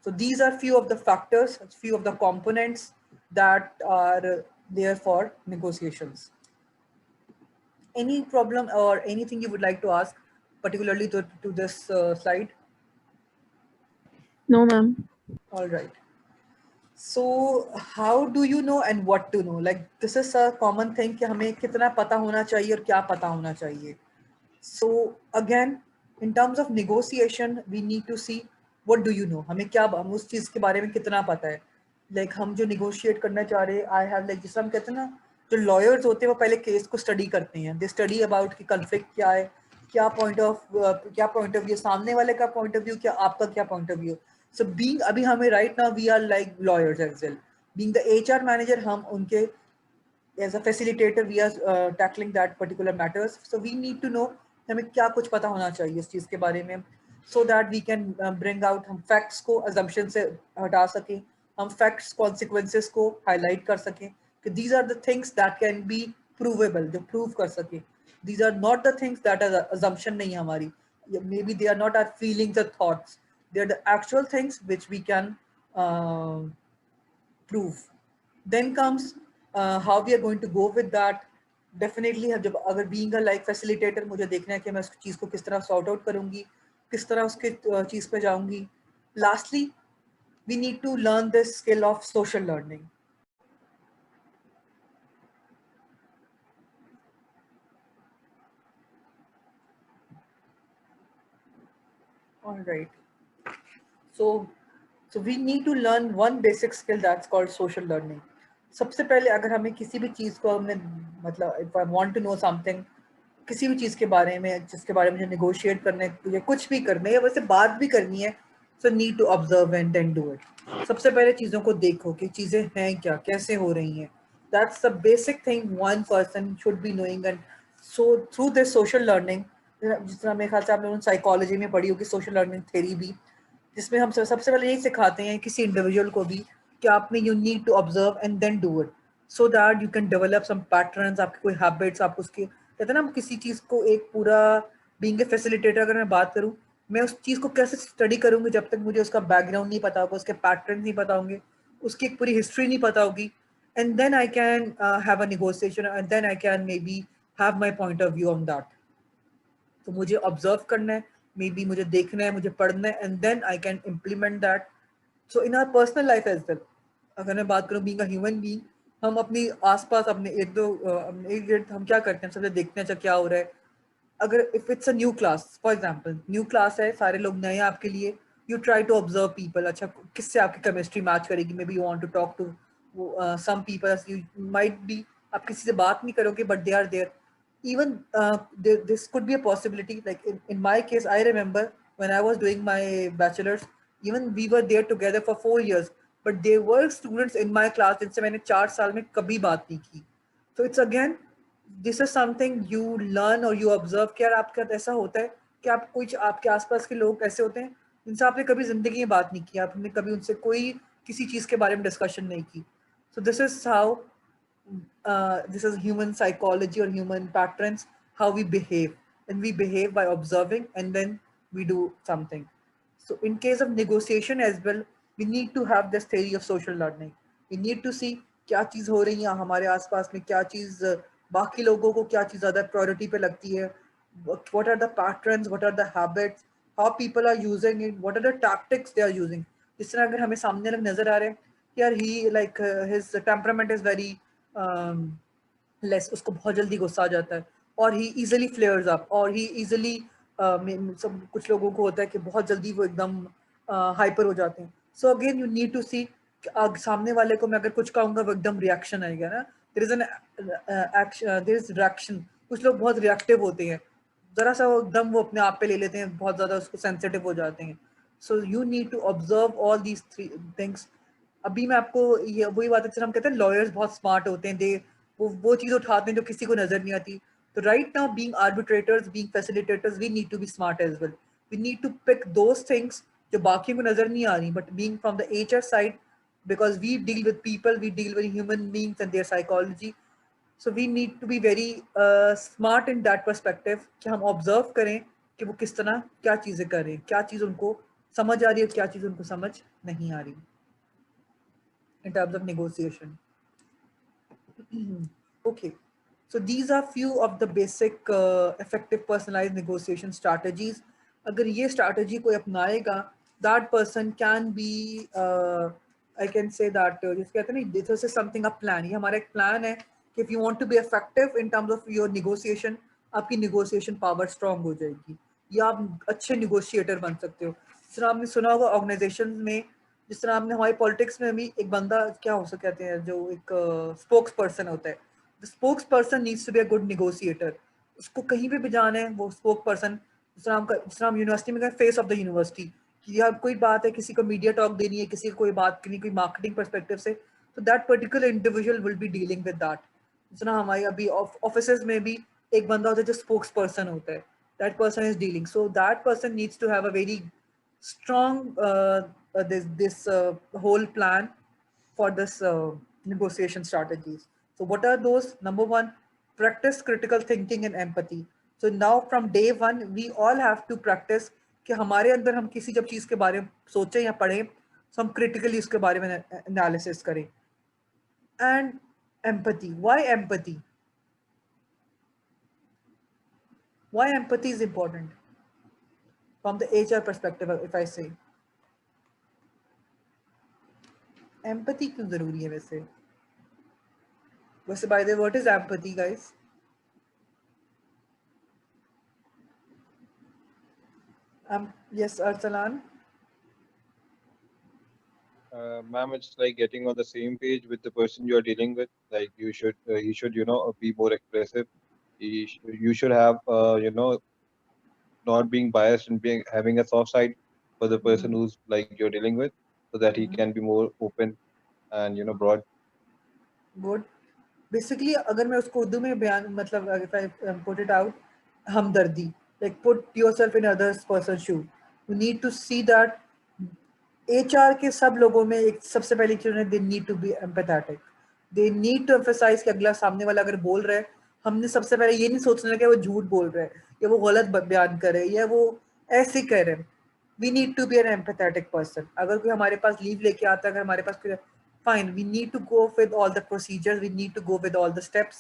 So these are few of the factors, few of the components that are there for negotiations. Any problem or anything you would like to ask particularly to this slide? No, ma'am. All right. So how do you know and what to know? Like this is a common thing कि हमें कितना पता होना चाहिए और क्या पता होना चाहिए. So again, in terms of negotiation, we need to see what do you know. हमें क्या हम उस चीज़ के बारे में कितना पता है. Like हम जो negotiate करना चाह रहे हैं, I have like जिस हम कहते हैं ना, जो lawyers होते हैं वो पहले केस को स्टडी करते हैं. They study about कि conflict क्या है, क्या point of view, सामने वाले का point of view, क्या आपका क्या point of view. So being अभी हमें right now we are like lawyers as well. Being the HR manager, हम उनके as a facilitator we are tackling that particular matters. So we need to know हमें क्या कुछ पता होना चाहिए इस चीज़ के बारे में, so that we can bring out, हम facts को assumption से हटा सकें, हम facts consequences को highlight कर सकें कि these are the things that can be provable, जो prove कर सकें. These are not the things that are assumption नहीं हमारी, maybe they are not our feelings or thoughts, they are the actual things which we can prove. Then comes how we are going to go with that. Definitely जब अगर being a like facilitator मुझे देखना है कि मैं उस चीज़ को किस तरह sort out करूँगी, किस तरह उसके चीज़ पे जाऊँगी. Lastly, we need to learn this skill of social learning. All right. So we need to learn one basic skill that's called social learning. सबसे पहले अगर हमें किसी भी चीज़ को हमने मतलब if I want to know something, किसी भी चीज़ के बारे में जिसके बारे में मुझे negotiate करना है या कुछ भी करना है या वैसे बात भी करनी है, so need to observe and then do it. सबसे पहले चीज़ों को देखो कि चीज़ें हैं क्या, कैसे हो रही हैं. That's the basic thing one person should be knowing. And so through this social learning, जिस तरह मेरे ख्याल से आप लोगों ने साइकोलॉजी में पढ़ी होगी सोशल लर्निंग थ्योरी भी, जिसमें हम सबसे पहले यही सिखाते हैं किसी इंडिविजुअल को भी कि आप में you need to observe and then do it so that you can develop some patterns, आपके कोई हैबिट्स, आप उसके कहते हैं ना, हम किसी चीज़ को एक पूरा बीइंग ए फैसिलिटेटर अगर मैं बात करूँ, मैं उस चीज़ को कैसे स्टडी करूँगी जब तक मुझे उसका बैकग्राउंड नहीं पता होगा, उसके पैटर्न नहीं पता होंगे, उसकी एक पूरी हिस्ट्री नहीं पता होगी, and then I can have a negotiation and then I can maybe have my point of view on that. तो मुझे ऑब्जर्व करना है, मे बी मुझे देखना है, मुझे पढ़ना है, and then I can implement that. So in our personal life as well, अगर मैं बात करूँ बीइंग अ ह्यूमन बीइंग, हम अपनी आसपास अपने हम क्या करते हैं, सबसे देखते हैं अच्छा क्या हो रहा है. अगर if it's a new class, for example new class है, सारे लोग नए हैं आपके लिए, you try to observe people. अच्छा किससे आपकी केमिस्ट्री मैच करेगी, maybe you want to talk to some people, you might be आप किसी से बात नहीं करोगे but they are there. Even this could be a possibility. Like in my case, I remember when I was doing my bachelor's, even we were there together for 4 years, but there were students in my class जिनसे मैंने 4 साल में कभी बात नहीं की. So it's again, this is something you learn or you observe कि यार आपके साथ ऐसा होता है कि आप कुछ आपके आसपास के लोग ऐसे होते हैं जिनसे आपने कभी जिंदगी में बात नहीं की, आपने कभी उनसे कोई किसी चीज़ के बारे में डिस्कशन नहीं की. So this is how this is human psychology or human patterns, how we behave, and we behave by observing and then we do something. So in case of negotiation as well, we need to have this theory of social learning. We need to see क्या चीज़ हो रही है हमारे आसपास में, क्या चीज़ बाकी लोगों को क्या चीज़ ज़्यादा प्रायोरिटी पे लगती है, what are the patterns, what are the habits, how people are using it, what are the tactics they are using. जिस तरह अगर हमें सामने लोग नजर आ रहे हैं यार, he like his temperament is very less, उसको बहुत जल्दी गुस्सा आ जाता है, और ही इजीली फ्लेयर्स अप, और ही इजीली सब कुछ लोगों को होता है कि बहुत जल्दी वो एकदम हाइपर हो जाते हैं. So again you need to see सामने वाले को मैं अगर कुछ कहूँगा वो एकदम रिएक्शन आएगा ना. There is an action, there is reaction. कुछ लोग बहुत रिएक्टिव होते हैं, जरा सा एकदम वो अपने आप पे ले लेते हैं, बहुत ज़्यादा उसको सेंसिटिव हो जाते हैं. So you need to observe all these three things. अभी मैं आपको ये वही बात है, हम कहते हैं लॉयर्स बहुत स्मार्ट होते हैं, दे वो चीज़ उठाते हैं जो किसी को नजर नहीं आती. तो right now being arbitrators, being facilitators, we need to be smart as well. We need to pick those things जो बाकियों को नजर नहीं आ रही, but being from the HR side, because we deal with people, we deal with human beings and their psychology. So we need to be very smart in that perspective कि हम observe करें कि वो किस तरह क्या चीज़ें कर रहे हैं, क्या चीज़ उनको समझ आ रही है, क्या चीज़ उनको समझ नहीं आ रही in terms of negotiation. Okay, so these are few of the basic effective personalized negotiation strategies. अगर ये strategy कोई अपनाएगा, that person can be I can say that जिस कहते हैं ना, this is something a plan. ये हमारा एक plan है कि if you want to be effective in terms of your negotiation, आपकी negotiation power strong हो जाएगी, या आप अच्छे negotiator बन सकते हो. जिस तरह आपने सुना होगा organizations में, जिस तरह आपने हमारी पॉलिटिक्स में भी एक बंदा क्या हो सकते कहते हैं जो एक स्पोक्स पर्सन होता है. The spokesperson needs to be a good negotiator. उसको कहीं भी जाना है, वो स्पोक पर्सन, जिस तरह हम यूनिवर्सिटी में गए, फेस ऑफ द यूनिवर्सिटी, कि यार कोई बात है, किसी को मीडिया टॉक देनी है, किसी को कोई बात करनी, कोई मार्केटिंग परस्पेक्टिव से, तो that particular individual will be dealing with that. जिस तरह हमारी अभी ऑफिस में भी एक बंदा होता है जो स्पोक्स पर्सन होता है, that person is dealing. So that person needs to have a very strong this whole plan for this negotiation strategies. So what are those? Number one, practice critical thinking and empathy. So now from day one we all have to practice कि हमारे अंदर हम किसी जब चीज़ के बारे में सोचें या पढ़ें तो हम critically उसके बारे में analysis करें. And empathy. Why empathy? Why empathy is important? From the HR perspective, if I say, empathy क्यों जरूरी है वैसे? By the way, what is empathy, guys? Yes, Arsalan. Ma'am, it's like getting on the same page with the person you are dealing with. Like he should, be more expressive. You should have, not being biased and being having a soft side for the person who's like you're dealing with, so that he can be more open and broad. Good basically अगर मैं उसको उर्दू में बयान मतलब if I put it out, हमदर्दी, like put yourself in others person shoe. You need to see that HR के सब लोगों में एक सबसे पहली चीज है, they need to be empathetic. They need to emphasize कि अगला सामने वाला अगर बोल रहा है, हमने सबसे पहले ये नहीं सोचना कि वो झूठ बोल रहा है या वो गलत बयान कर रहे हैं या वो ऐसे कह रहे हैं. We need to be an empathetic person. अगर कोई हमारे पास लीव लेके आता है, अगर हमारे पास कोई fine, we need to go with all the procedures, we need to go with all the steps.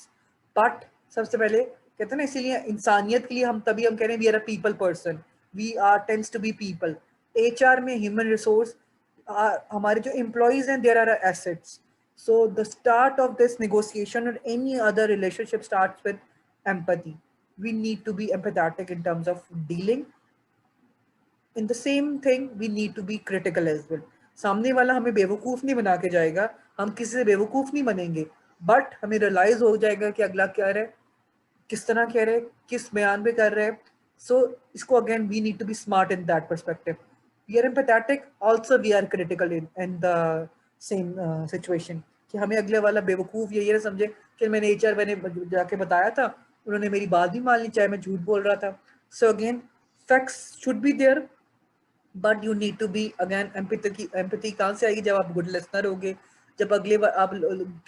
But सबसे पहले कहते हैं ना, इसीलिए इंसानियत के लिए हम तभी हम कह रहे हैं we are a people person. We are tends to be people. HR में human resource हमारे जो employees हैं, there are assets. So the start of this negotiation or any other relationship starts with empathy. We need to be empathetic in terms of dealing. In the same thing, we need to be critical as well. सामने वाला हमें बेवकूफ नहीं बना के जाएगा, हम किसी से बेवकूफ नहीं बनेंगे, बट हमें रियलाइज हो जाएगा कि अगला क्या रहे, किस तरह कह रहे, किस बयान पे कर रहे. So इसको again we need to be smart in that perspective. We are empathetic, also we are critical in the same situation. कि हमें अगले वाला बेवकूफ ये ना समझे कि मैंने HR मैंने जाके बताया था, उन्होंने मेरी बात भी मान ली चाहे मैं झूठ बोल रहा था. So again, facts should be there, but you need to be again empathy कहाँ से आएगी, जब आप good listener होगे, जब अगले आप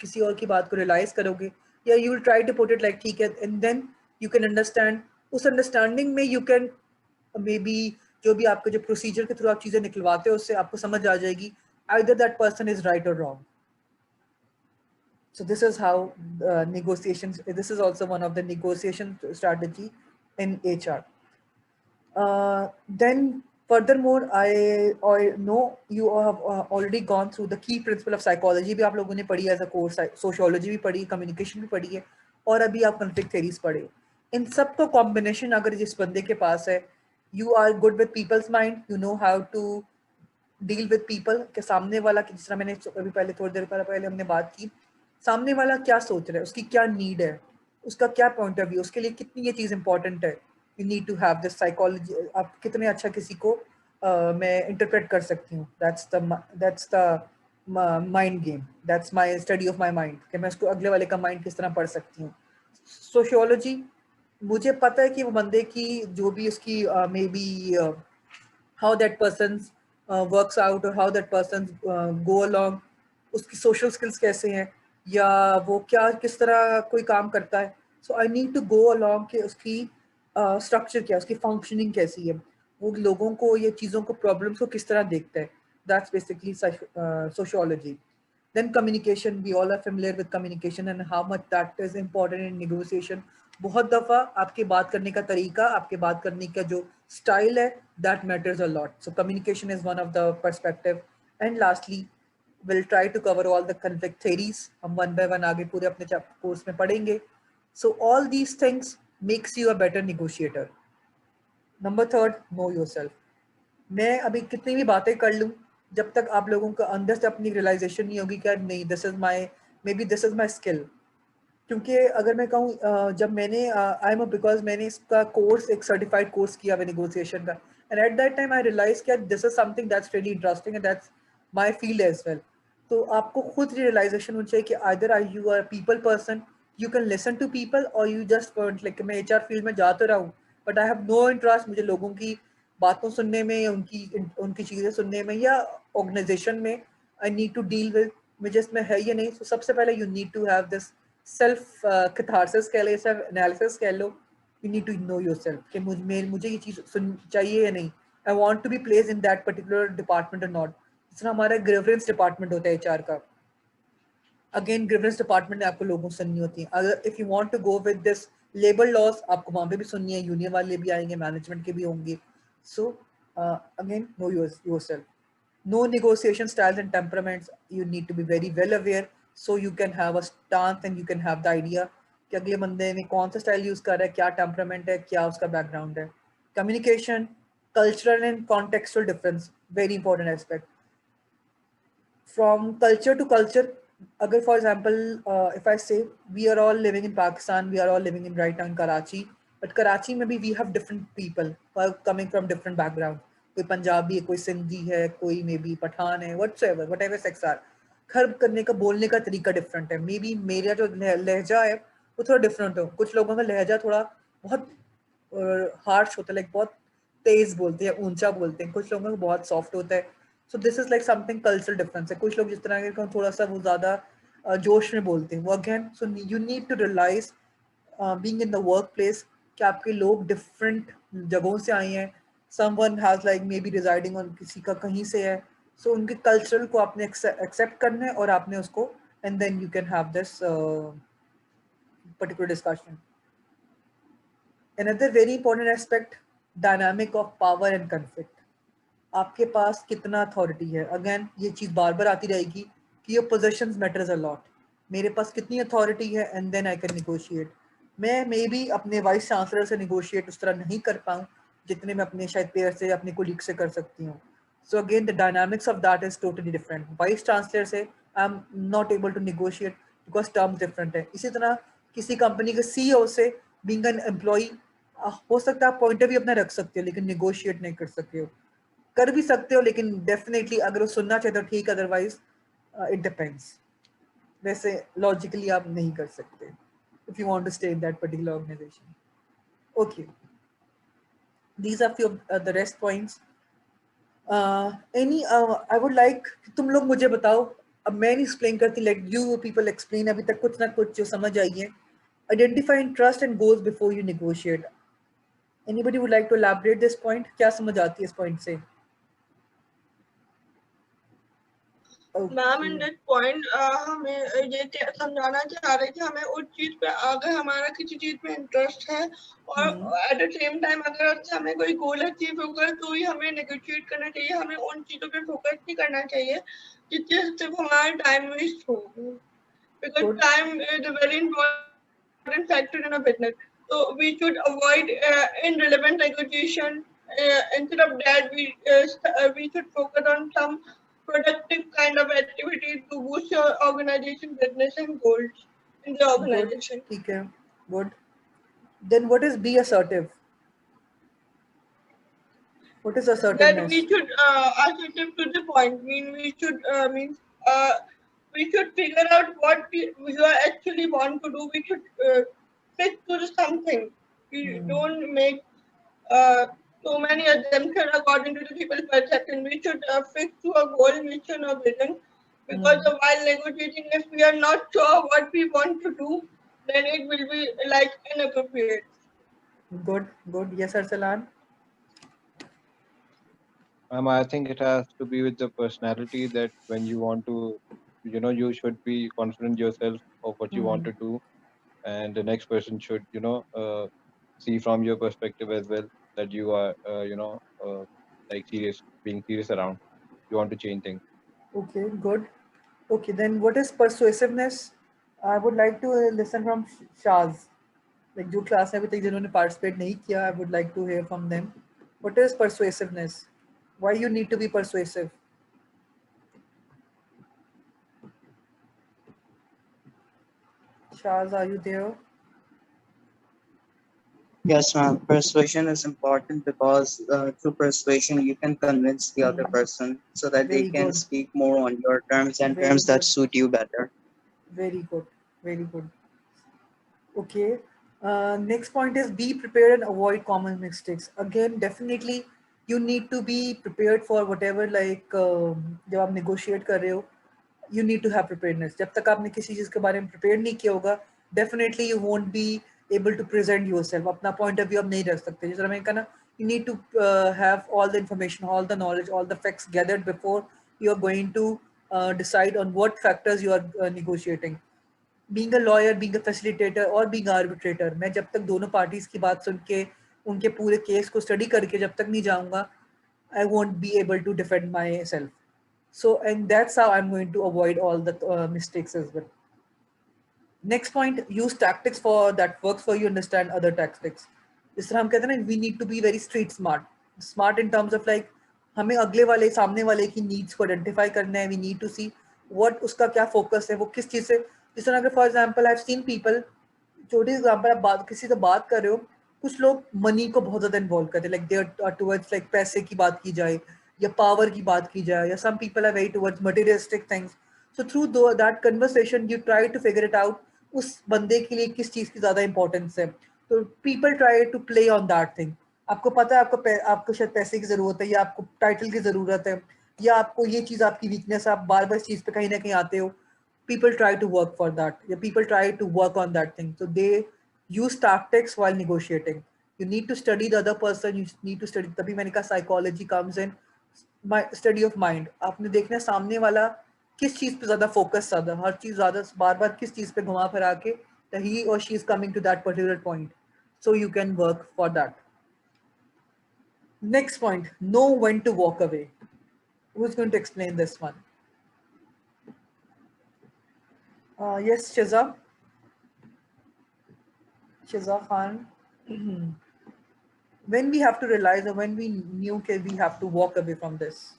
किसी और की बात को realize करोगे, या you will try to put it like ठीक है, and then you can understand. उस understanding में you can maybe जो भी आपके जो procedure के through आप चीजें निकलवाते हो, उससे आपको समझ आ जाएगी either that person is right or wrong. So this is how negotiations. This is also one of the negotiation strategy in HR. Then furthermore, I know you have already gone through the key principle of psychology भी आप लोगों ने पढ़ी as a course, sociology भी पढ़ी, communication भी पढ़ी है, और अभी आप conflict theories पढ़े. इन सब का combination अगर जिस बंदे के पास है, you are good with people's mind, you know how to deal with people. के सामने वाला, जिस तरह मैंने अभी पहले थोड़ी देर पहले हमने बात की, सामने वाला क्या सोच रहा है, उसकी क्या नीड है, उसका क्या पॉइंट ऑफ व्यू, उसके लिए कितनी ये चीज़ इंपॉर्टेंट है. You need to have this psychology. आप कितने अच्छा किसी को मैं इंटरप्रेट कर सकती हूँ. That's the mind game. That's my study of my mind. कि मैं उसको अगले वाले का माइंड किस तरह पढ़ सकती हूँ. सोशियोलॉजी, मुझे पता है कि वो बंदे की जो भी उसकी may be how that person works out or how that person go along, उसकी social skills कैसे हैं, या वो क्या किस तरह कोई काम करता है. So I need to go along कि उसकी स्ट्रक्चर क्या, उसकी फंक्शनिंग कैसी है, वो लोगों को ये चीज़ों को प्रॉब्लम्स को किस तरह देखता है. That's basically sociology. Then communication, we all are familiar with communication and how much that is important in negotiation. बहुत दफ़ा आपके बात करने का तरीका, आपके बात करने का जो स्टाइल है, that matters a lot. So communication is one of the perspective. And lastly will try to cover all the conflict theories. हम वन बाय वन आगे पूरे अपने कोर्स में पढ़ेंगे. So all these things makes you a better negotiator. Number third, know yourself. मैं अभी कितनी भी बातें कर लूँ, जब तक आप लोगों का अंदर से अपनी रियलाइजेशन नहीं होगी कि नहीं this is my, may be this is my skill. क्योंकि अगर मैं कहूँ जब मैंने आई एम बिकॉज मैंने इसका कोर्स एक सर्टिफाइड कोर्स किया हुआ नेगोशिएशन का, and at that time I realise कि this is something that's really interesting and that's my field as well. तो आपको खुद रियलाइजेशन होनी चाहिए कि either are you are people person, you can listen to people, or you just want like मैं HR field में जा तो रहा हूँ but I have no interest, मुझे लोगों की बातों सुनने में, उनकी चीज़ें सुनने में, या ऑर्गेनाइजेशन में I need to deal with मुझे इसमें है या नहीं. So सबसे पहले you need to have this self catharsis कह लो, self analysis कह लो. You need to know yourself कि मुझे ये चीज़ चाहिए या नहीं. I want to be placed in that particular department or not. जिस तरह हमारा ग्रीवेंस डिपार्टमेंट होता है HR का, अगेन ग्रीवेंस डिपार्टमेंट में आपको लोगों सुननी होती है. अगर if you want to go with this labour laws, आपको वहाँ पे भी सुननी है, यूनियन वाले भी आएंगे, मैनेजमेंट के भी होंगे. So again know yourself, know negotiation styles and temperaments. You need to be very well aware so you can have a stance and you can have the idea कि अगले बंदे ने कौन सा स्टाइल यूज कर रहा है, क्या टेम्परामेंट है, क्या उसका बैकग्राउंड है. Communication, cultural and contextual difference, very important aspect. from culture to culture, agar for example, if I say we are all living in Pakistan, we are all living in right now in Karachi, but Karachi maybe we have different people who are coming from different background. कोई पंजाबी है, कोई सिंधी है, कोई may be Pathan है, whatever sex are, घर करने का बोलने का तरीका डिफरेंट है. मे बी मेरा जो लहजा है वो थोड़ा डिफरेंट हो, कुछ लोगों का लहजा थोड़ा बहुत हार्श होता है, लाइक बहुत तेज बोलते हैं, ऊंचा बोलते हैं, कुछ लोगों का बहुत सॉफ्ट होता है. So this is like something cultural difference है. कुछ लोग जिस तरह के थोड़ा सा वो ज्यादा जोश में बोलते हैं, वो again, so you need to realize being in the workplace कि आपके लोग डिफरेंट जगहों से आए हैं. Someone has like maybe residing on, किसी का कहीं से है, सो उनके कल्चरल को आपने एक्सेप्ट करना है और आपने उसको, and then you can have this particular discussion. Another very important aspect, dynamic of power and conflict. आपके पास कितना अथॉरिटी है. अगेन ये चीज बार बार आती रहेगी कि your positions matters a lot. मेरे पास कितनी अथॉरिटी है and then I can negotiate. मैं मे बी अपने वाइस चांसलर से निगोशिएट उस तरह नहीं कर पाऊँ जितने मैं अपने शायद पेयर से, अपने कोलीग से कर सकती हूँ. So again the dynamics of that is totally different. Vice chancellor से I am not able to negotiate because terms different है. इसी तरह किसी कंपनी के CEO से बीइंग एन एम्प्लॉई, हो सकता है आप पॉइंट ऑफ व्यू अपना रख सकते हो लेकिन निगोशिएट नहीं कर सकते हो. कर भी सकते हो लेकिन डेफिनेटली अगर वो सुनना चाहे तो ठीक, अदरवाइज इट डिपेंड्स. वैसे लॉजिकली आप नहीं कर सकते if you want to stay in that particular organization. Okay, these are few of the rest points. I would like तुम लोग मुझे बताओ, अब मैं नहीं explain करती, like you people explain, अभी तक कुछ ना कुछ जो समझ आई है. Identify interest and goals before you negotiate. Anybody would like to elaborate this point? क्या समझ आती है इस point से? मैम इन दिस पॉइंट हमें ये समझाना चाह रहे कि हमें उस चीज पे, अगर हमारा किसी चीज पे इंटरेस्ट है और एट द सेम टाइम अगर उससे हमें कोई गोल अचीव होगा तो ही हमें नेगोशिएट करना चाहिए. हमें उन चीजों पे फोकस नहीं करना चाहिए जिससे सिर्फ हमारा टाइम वेस्ट हो, because time is a very important factor in a business. So we should avoid irrelevant negotiation. Instead of that, we should focus on some productive kind of activity to boost your organization business and goals in the organization. ठीक है, good. Then what is be assertive? What is assertiveness? That we should assertive to the point. We should figure out what we actually want to do. We should stick to something. We don't make so many assumptions according to the people's perception. We should fix to a goal, mission, or vision. Because while negotiating, if we are not sure what we want to do, then it will be like inappropriate. Good, good. Yes, Arsalan. I think it has to be with the personality, that when you want to, you should be confident yourself of what you want to do, and the next person should, see from your perspective as well that you are, like being serious around. You want to change things. Okay, good. Okay, then what is persuasiveness? I would like to listen from Shaz. Like जो class में अभी तक जिन्होंने participate नहीं किया, I would like to hear from them. What is persuasiveness? Why you need to be persuasive? Shaz, are you there? Yes, ma'am. Persuasion is important because through persuasion you can convince the other person so that Very they can good. speak more on your terms and Very terms that good. suit you better. Very good. Very good. Okay. Next point is be prepared and avoid common mistakes. Again, definitely you need to be prepared for whatever, like जब आप negotiate कर रहे हो, you need to have preparedness. जब तक आपने किसी चीज के बारे में prepared नहीं किया होगा, definitely you won't be able to present yourself. अपना point of view आप नहीं रख सकते. जिस तरह मैंने कहा ना, you need to have all the information, all the knowledge, all the facts gathered before you are going to decide on what factors you are negotiating. Being a lawyer, being a facilitator or being an arbitrator, मैं जब तक दोनों parties की बात सुन के उनके पूरे case को स्टडी करके जब तक नहीं जाऊंगा, I won't be able to defend myself. So, and that's how I'm going to avoid all the mistakes as well. Next point, use tactics for that works for you, understand other tactics. जिस तरह हम कहते हैं ना, we need to be very street smart. Smart in terms of like हमें अगले वाले सामने वाले की नीड्स को आइडेंटिफाई करना है. We need to see what उसका क्या फोकस है, वो किस चीज से. जिस तरह अगर for example I have seen people, छोटी एग्जांपल, आप बात किसी से बात कर रहे हो, कुछ लोग मनी को बहुत ज्यादा इन्वॉल्व करते हैं, like they are towards like पैसे की बात की जाए या पावर की बात की जाए, या some people are very towards materialistic things. So through that conversation you try to figure it out उस बंदे के लिए किस चीज की ज्यादा इंपॉर्टेंस है. तो people try to play on that thing. आपको पता है आपको शायद पैसे की जरूरत है, या आपको टाइटल की जरूरत है, या आपको ये चीज आपकी वीकनेस है, आप बार बार इस चीज पे कहीं ना कहीं आते हो. People try to work for that. Yeah, people try to work on that thing. So they use tactics while negotiating. You need to study the other person. You need to study. तभी मैंने कहा psychology comes in. My study of mind. आपने देखना है सामने वाला किस चीज पे ज्यादा फोकस, ज्यादा हर चीज ज्यादा बार बार किस चीज पे घुमा फिरा के he or she is coming to that particular point. So you can work for that. Next point, know when to walk away. Who's going to explain this one? Yes, Shiza. Shiza Khan. When we have to realize, or when we knew that we have to walk away from this?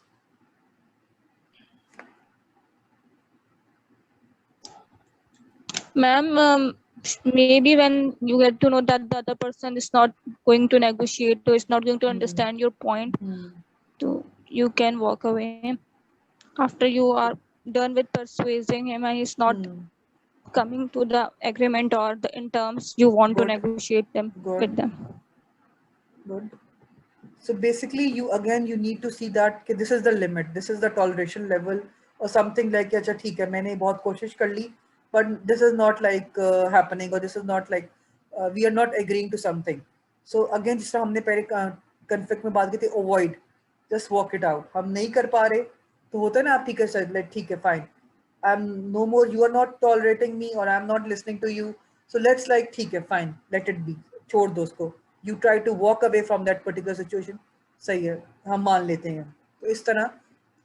Ma'am, maybe when you get to know that the other person is not going to negotiate, or is not going to understand your point, so you can walk away. After you are done with persuading him and he's not coming to the agreement or the in terms you want to Good. negotiate them Good. with them. Good. So basically, you need to see that okay, this is the limit, this is the toleration level, or something like अच्छा ठीक है मैंने बहुत कोशिश कर ली, but this is not like happening, or this is not like we are not agreeing to something. So again, जिस तरह हमने पहले conflict में बात की थी, avoid, just walk it out. हम नहीं कर पा रहे तो होता है ना, आप ठीक है सर, like ठीक है fine, I'm no more, you are not tolerating me, or I'm not listening to you, so let's like ठीक है fine, let it be, छोड़ दो उसको. You try to walk away from that particular situation. सही है, हम मान लेते हैं तो इस तरह.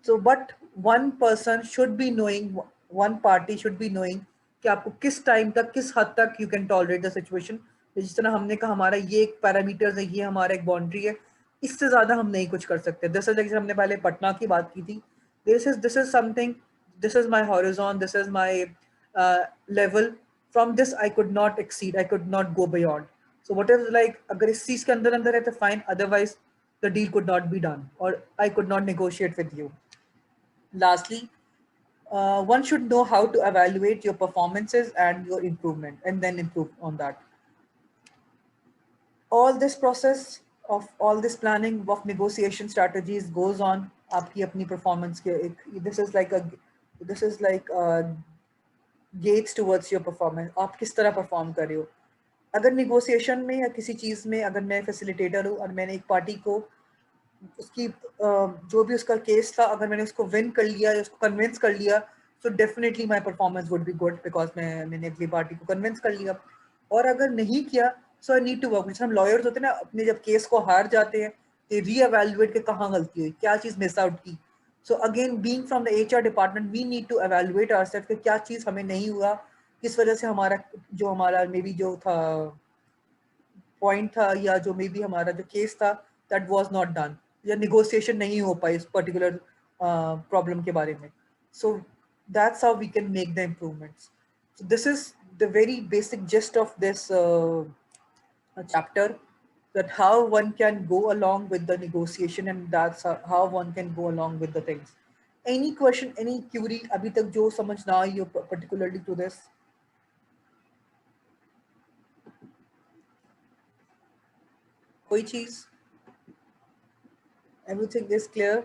So but one person should be knowing, one party should be knowing कि आपको किस टाइम तक, किस हद तक you can tolerate the situation. जिस तरह हमने कहा हमारा ये एक पैरामीटर्स है, ये हमारा एक बाउंड्री है, इससे ज्यादा हम नहीं कुछ कर सकते. जैसे जैसे हमने पहले पटना की बात की थी, this is something, this is my horizon, this is my level, from this I could not exceed, I could not go beyond. So whatever, like अगर इस चीज के अंदर अंदर है तो fine, otherwise the deal could not be done, or I could not negotiate with you. Lastly, one should know how to evaluate your performances and your improvement, and then improve on that. All this process of all this planning of negotiation strategies goes on आपकी अपनी performance के this is like a gates towards your performance. आप किस तरह perform कर रहे हो. अगर negotiation में या किसी चीज में अगर मैं facilitator हूँ और मैंने एक पार्टी को उसकी जो भी उसका केस था, अगर मैंने उसको विन कर लिया या उसको कन्विंस कर लिया, so definitely my performance would be good because मैंने अगली पार्टी को कन्विंस कर लिया. और अगर नहीं किया, so I need to work. जैसे हम लॉयर्स होते हैं ना, अपने जब केस को हार जाते हैं they re-evaluate के कहाँ गलती हुई, क्या चीज मिस आउट की. So again, being from the HR department, we need to evaluate ourselves कि क्या चीज हमें नहीं हुआ, किस वजह से हमारा मे बी जो था पॉइंट था, या जो मे बी हमारा जो केस था that was not done, या negotiation नहीं हो पाई इस particular problem के बारे में. So that's how we can make the improvements. So this is the very basic gist of this chapter, that how one can go along with the negotiation, and that's how one can go along with the things. Any question, any query अभी तक जो समझ ना आई हो particularly to this? कोई चीज? Everything is clear?